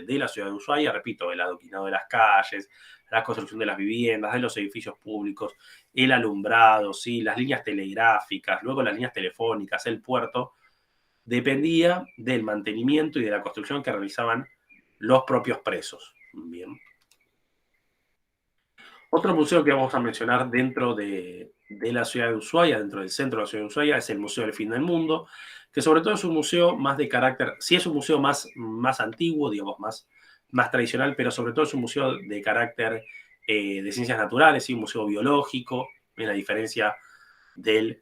A: de la ciudad de Ushuaia, repito, el adoquinado de las calles, la construcción de las viviendas, de los edificios públicos, el alumbrado, ¿sí?, las líneas telegráficas, luego las líneas telefónicas, el puerto, dependía del mantenimiento y de la construcción que realizaban los propios presos. Bien. Otro museo que vamos a mencionar dentro de la ciudad de Ushuaia, dentro del centro de la ciudad de Ushuaia, es el Museo del Fin del Mundo, que sobre todo es un museo más de carácter, sí es un museo más antiguo, digamos, más tradicional, pero sobre todo es un museo de carácter de ciencias naturales, ¿sí?, un museo biológico, en la diferencia del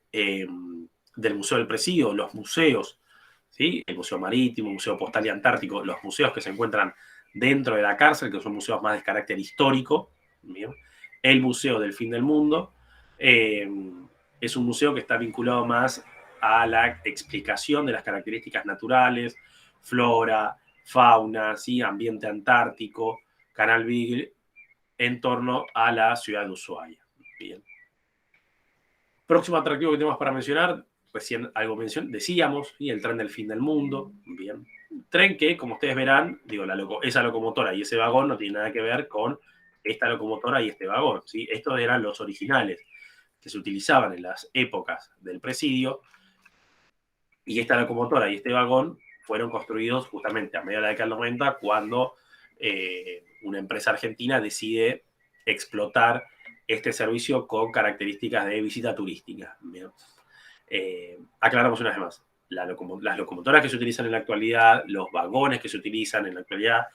A: Museo del Presidio, los museos, ¿sí?, el Museo Marítimo, el Museo Postal y Antártico, los museos que se encuentran dentro de la cárcel, que son museos más de carácter histórico, ¿bien? El Museo del Fin del Mundo es un museo que está vinculado más a la explicación de las características naturales, flora, fauna, ¿sí?, ambiente antártico, Canal Beagle, en torno a la ciudad de Ushuaia. Bien. Próximo atractivo que tenemos para mencionar, recién algo decíamos, ¿sí?, el tren del fin del mundo. Bien. Tren que, como ustedes verán, digo, esa locomotora y ese vagón no tiene nada que ver con esta locomotora y este vagón, ¿sí? Estos eran los originales que se utilizaban en las épocas del presidio, y esta locomotora y este vagón fueron construidos justamente a mediados de la década del 90, cuando una empresa argentina decide explotar este servicio con características de visita turística. Bien. Aclaramos una vez más. Las locomotoras que se utilizan en la actualidad, los vagones que se utilizan en la actualidad,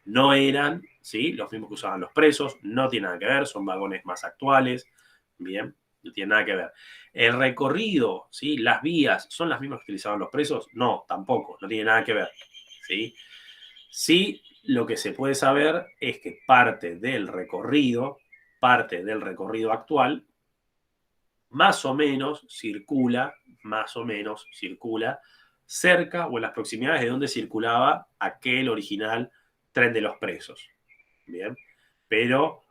A: no eran, ¿sí?, los mismos que usaban los presos, no tiene nada que ver, son vagones más actuales, bien, no tiene nada que ver. El recorrido, ¿sí?, las vías, ¿son las mismas que utilizaban los presos? No, tampoco, no tiene nada que ver, ¿sí? Sí, lo que se puede saber es que parte del recorrido actual, más o menos circula cerca o en las proximidades de donde circulaba aquel original tren de los presos. Bien, pero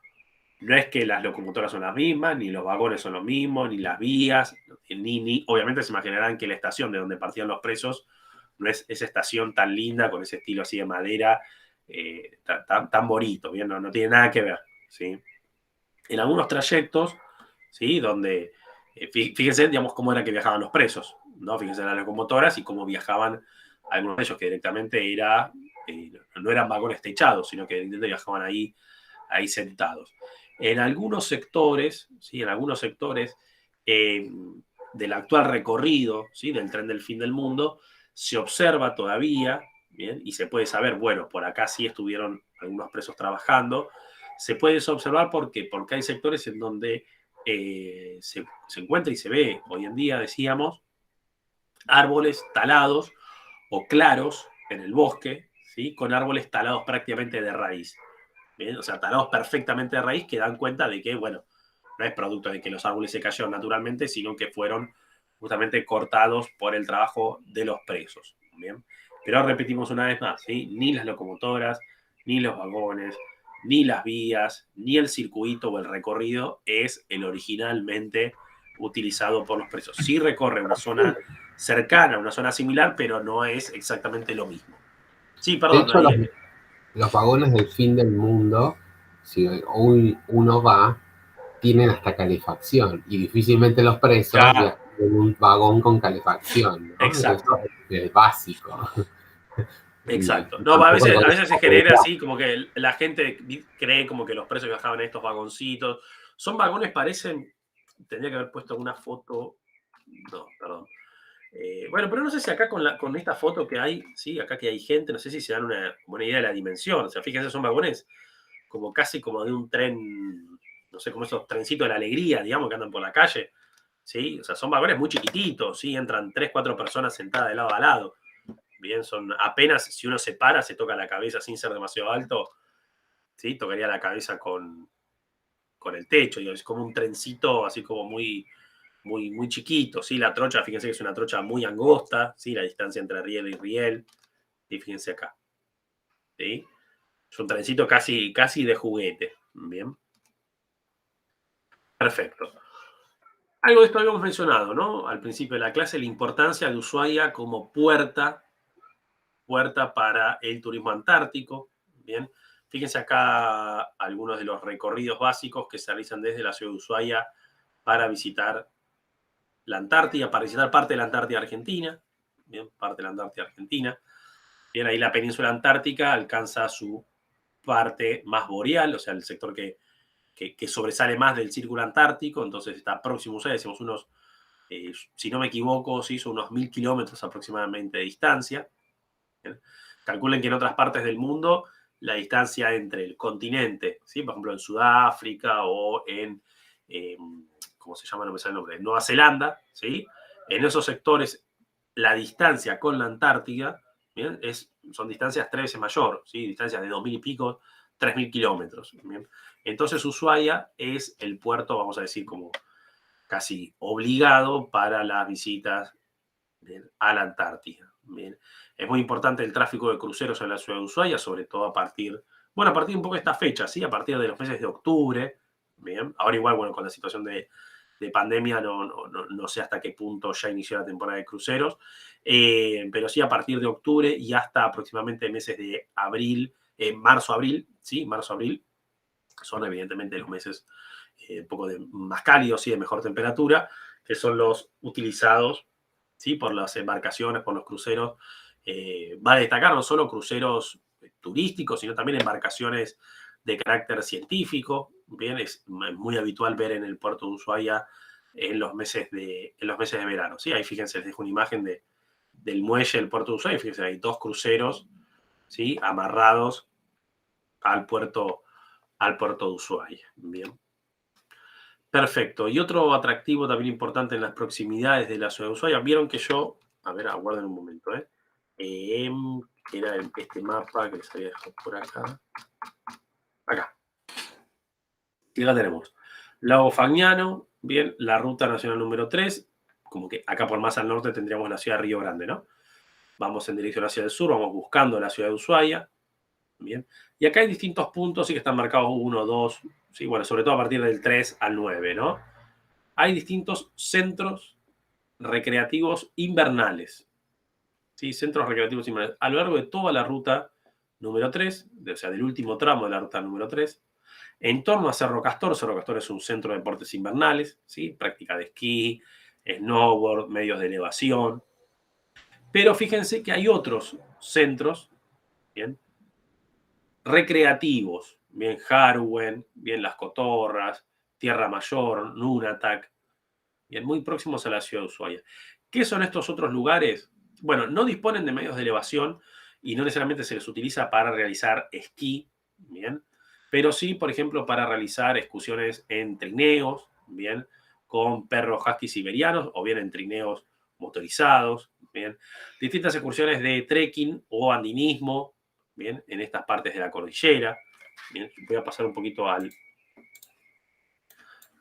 A: no es que las locomotoras son las mismas, ni los vagones son los mismos, ni las vías, obviamente se imaginarán que la estación de donde partían los presos no es esa estación tan linda, con ese estilo así de madera, tan bonito, ¿bien? No tiene nada que ver, ¿sí? En algunos trayectos, ¿sí?, donde, fíjense, digamos, cómo era que viajaban los presos, ¿no? Fíjense en las locomotoras y cómo viajaban algunos de ellos, que directamente no eran vagones techados, sino que directamente viajaban ahí sentados. En algunos sectores, ¿sí? En algunos sectores del actual recorrido, ¿sí? Del tren del fin del mundo, se observa todavía, ¿bien? Y se puede saber, bueno, por acá sí estuvieron algunos presos trabajando. Se puede observar porque hay sectores en donde se encuentra y se ve hoy en día, decíamos, árboles talados o claros en el bosque, ¿sí? Con árboles talados prácticamente de raíz. ¿Bien? O sea, talados perfectamente de raíz, que dan cuenta de que, bueno, no es producto de que los árboles se cayeron naturalmente, sino que fueron justamente cortados por el trabajo de los presos. ¿Bien? Pero repetimos una vez más, ¿sí? Ni las locomotoras, ni los vagones, ni las vías, ni el circuito o el recorrido es el originalmente utilizado por los presos. Sí recorre una zona cercana, una zona similar, pero no es exactamente lo mismo. Sí,
E: De
A: perdón,
E: hecho,
A: ahí,
E: los vagones del fin del mundo, si hoy uno va, tienen hasta calefacción y difícilmente los presos
A: claro,
E: viajan en un vagón con calefacción, ¿no?
A: exacto.
E: Eso es básico.
A: Exacto. No, a
E: Tampoco
A: veces,
E: con
A: a veces se genera
E: eso.
A: así, como que la gente cree como que los presos viajaban en estos vagoncitos. Son vagones, parecen. Tendría que haber puesto una foto. No, perdón. Bueno, pero no sé si acá con esta foto que hay, sí, acá que hay gente, no sé si se dan una buena idea de la dimensión. O sea, fíjense, son vagones como casi como de un tren, no sé, como esos trencitos de la alegría, digamos, que andan por la calle. ¿Sí? O sea, son vagones muy chiquititos, ¿sí? Entran 3, 4 personas sentadas de lado a lado. Bien, son apenas, si uno se para, se toca la cabeza sin ser demasiado alto, ¿sí? Tocaría la cabeza con el techo, digo, es como un trencito así como muy chiquito, ¿sí? La trocha, fíjense que es una trocha muy angosta, ¿sí? La distancia entre riel y riel, y fíjense acá, ¿sí? Es un trencito casi de juguete, ¿bien? Perfecto. Algo de esto habíamos mencionado, ¿no? Al principio de la clase, la importancia de Ushuaia como puerta para el turismo antártico. Bien, fíjense acá algunos de los recorridos básicos que se realizan desde la ciudad de Ushuaia para visitar la Antártida, para visitar parte de la Antártida Argentina. Bien, parte de la Antártida Argentina. Bien, ahí la península antártica alcanza su parte más boreal, o sea, el sector que sobresale más del círculo antártico, entonces está próximo, o sea, decimos unos, si no me equivoco, sí, son unos 1000 kilómetros aproximadamente de distancia. ¿Bien? Calculen que en otras partes del mundo la distancia entre el continente, ¿sí? Por ejemplo en Sudáfrica o en, ¿cómo se llama? No me sale el nombre, en Nueva Zelanda, ¿sí? En esos sectores la distancia con la Antártida, ¿bien? Son distancias 3 veces mayor, ¿sí? Distancias de 2000 y pico, 3000 kilómetros. ¿Bien? Entonces Ushuaia es el puerto, vamos a decir, como casi obligado para las visitas, ¿bien?, a la Antártida. ¿Bien? Es muy importante el tráfico de cruceros en la ciudad de Ushuaia, sobre todo a partir un poco de esta fecha, ¿sí? A partir de los meses de octubre. ¿Bien? Ahora igual, bueno, con la situación de pandemia no sé hasta qué punto ya inició la temporada de cruceros, pero sí a partir de octubre y hasta aproximadamente meses de abril, marzo-abril, ¿sí? Marzo-abril, son evidentemente los meses un poco más cálidos y de mejor temperatura, que son los utilizados, ¿sí? Por las embarcaciones, por los cruceros. Vale destacar no solo cruceros turísticos, sino también embarcaciones de carácter científico. Bien, es muy habitual ver en el puerto de Ushuaia en los meses de verano. ¿Sí? Ahí fíjense, les dejo una imagen del muelle del puerto de Ushuaia. Fíjense, hay 2 cruceros, ¿sí? Amarrados al puerto de Ushuaia. Bien. Perfecto. Y otro atractivo también importante en las proximidades de la ciudad de Ushuaia. Vieron que yo, a ver, aguarden un momento, era este mapa que les había dejado por acá. Acá. Y acá tenemos Lago Fagnano, bien, la ruta nacional número 3, como que acá por más al norte tendríamos la ciudad de Río Grande, ¿no? Vamos en dirección hacia el sur, vamos buscando la ciudad de Ushuaia, bien. Y acá hay distintos puntos, sí que están marcados 1, 2, sí, bueno, sobre todo a partir del 3 al 9, ¿no? Hay distintos centros recreativos invernales, ¿sí? Centros recreativos invernales a lo largo de toda la ruta número 3, o sea, del último tramo de la ruta número 3, en torno a Cerro Castor. Cerro Castor es un centro de deportes invernales, ¿sí? Práctica de esquí, snowboard, medios de elevación. Pero fíjense que hay otros centros, ¿bien? Recreativos, bien Harwen, bien Las Cotorras, Tierra Mayor, Nunatak, bien, muy próximos a la ciudad de Ushuaia. ¿Qué son estos otros lugares? Bueno, no disponen de medios de elevación y no necesariamente se les utiliza para realizar esquí, bien, pero sí, por ejemplo, para realizar excursiones en trineos, bien, con perros husky siberianos o bien en trineos motorizados, bien, distintas excursiones de trekking o andinismo, bien, en estas partes de la cordillera. Bien, voy a pasar un poquito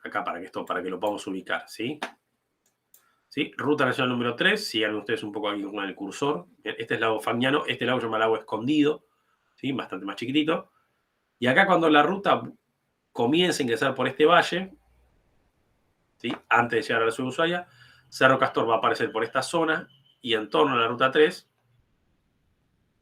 A: acá para que lo podamos ubicar, ¿sí? ¿Sí? Ruta nacional número 3, sigan ustedes un poco aquí con el cursor. Bien, este es lago Fagnano, este lago se llama lago escondido, ¿sí? Bastante más chiquitito. Y acá cuando la ruta comienza a ingresar por este valle, ¿sí? Antes de llegar a la ciudad de Ushuaia, Cerro Castor va a aparecer por esta zona y en torno a la ruta 3,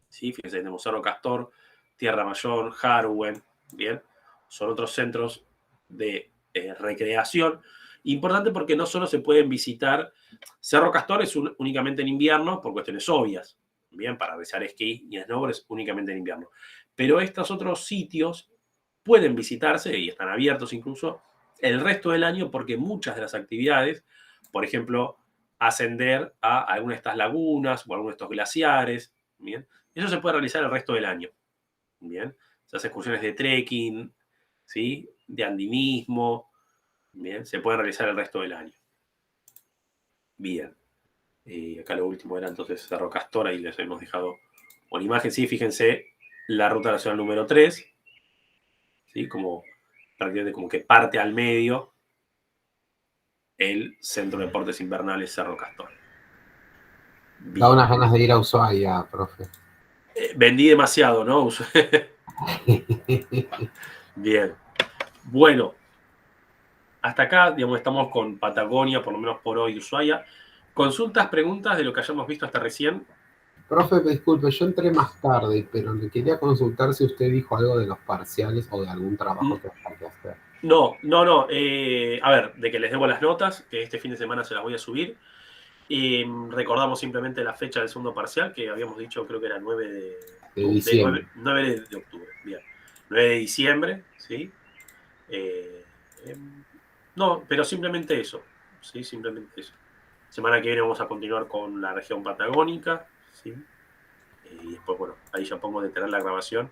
A: ¿sí? Fíjense, tenemos Cerro Castor, Tierra Mayor, Harwen, ¿bien? Son otros centros de recreación. Importante porque no solo se pueden visitar, Cerro Castor es únicamente en invierno por cuestiones obvias, bien, para realizar esquí y snowboard es únicamente en invierno. Pero estos otros sitios pueden visitarse y están abiertos incluso el resto del año porque muchas de las actividades, por ejemplo, ascender a alguna de estas lagunas o alguno de estos glaciares, bien, eso se puede realizar el resto del año, bien, esas excursiones de trekking, ¿sí? De andinismo, bien, se pueden realizar el resto del año. Bien. Acá lo último era entonces Cerro Castor, ahí les hemos dejado una imagen, sí, fíjense, la ruta nacional número 3, ¿sí? Como prácticamente como que parte al medio el Centro de Deportes Invernales Cerro Castor.
E: Da unas ganas de ir a Ushuaia, profe.
A: Vendí demasiado, ¿no? Bien. Bueno, hasta acá, digamos, estamos con Patagonia, por lo menos por hoy, Ushuaia. Consultas, preguntas de lo que hayamos visto hasta recién.
E: Profe, disculpe, yo entré más tarde, pero le quería consultar si usted dijo algo de los parciales o de algún trabajo que hay que hacer.
A: No. A ver, de que les debo las notas, que este fin de semana se las voy a subir. Y recordamos simplemente la fecha del segundo parcial, que habíamos dicho, creo que era 9
E: De diciembre.
A: 9 de octubre. Bien. 9 de diciembre, ¿sí? No, pero simplemente eso. Sí, simplemente eso. Semana que viene vamos a continuar con la región patagónica, ¿sí? Y después, bueno, ahí ya pongo de tener la grabación.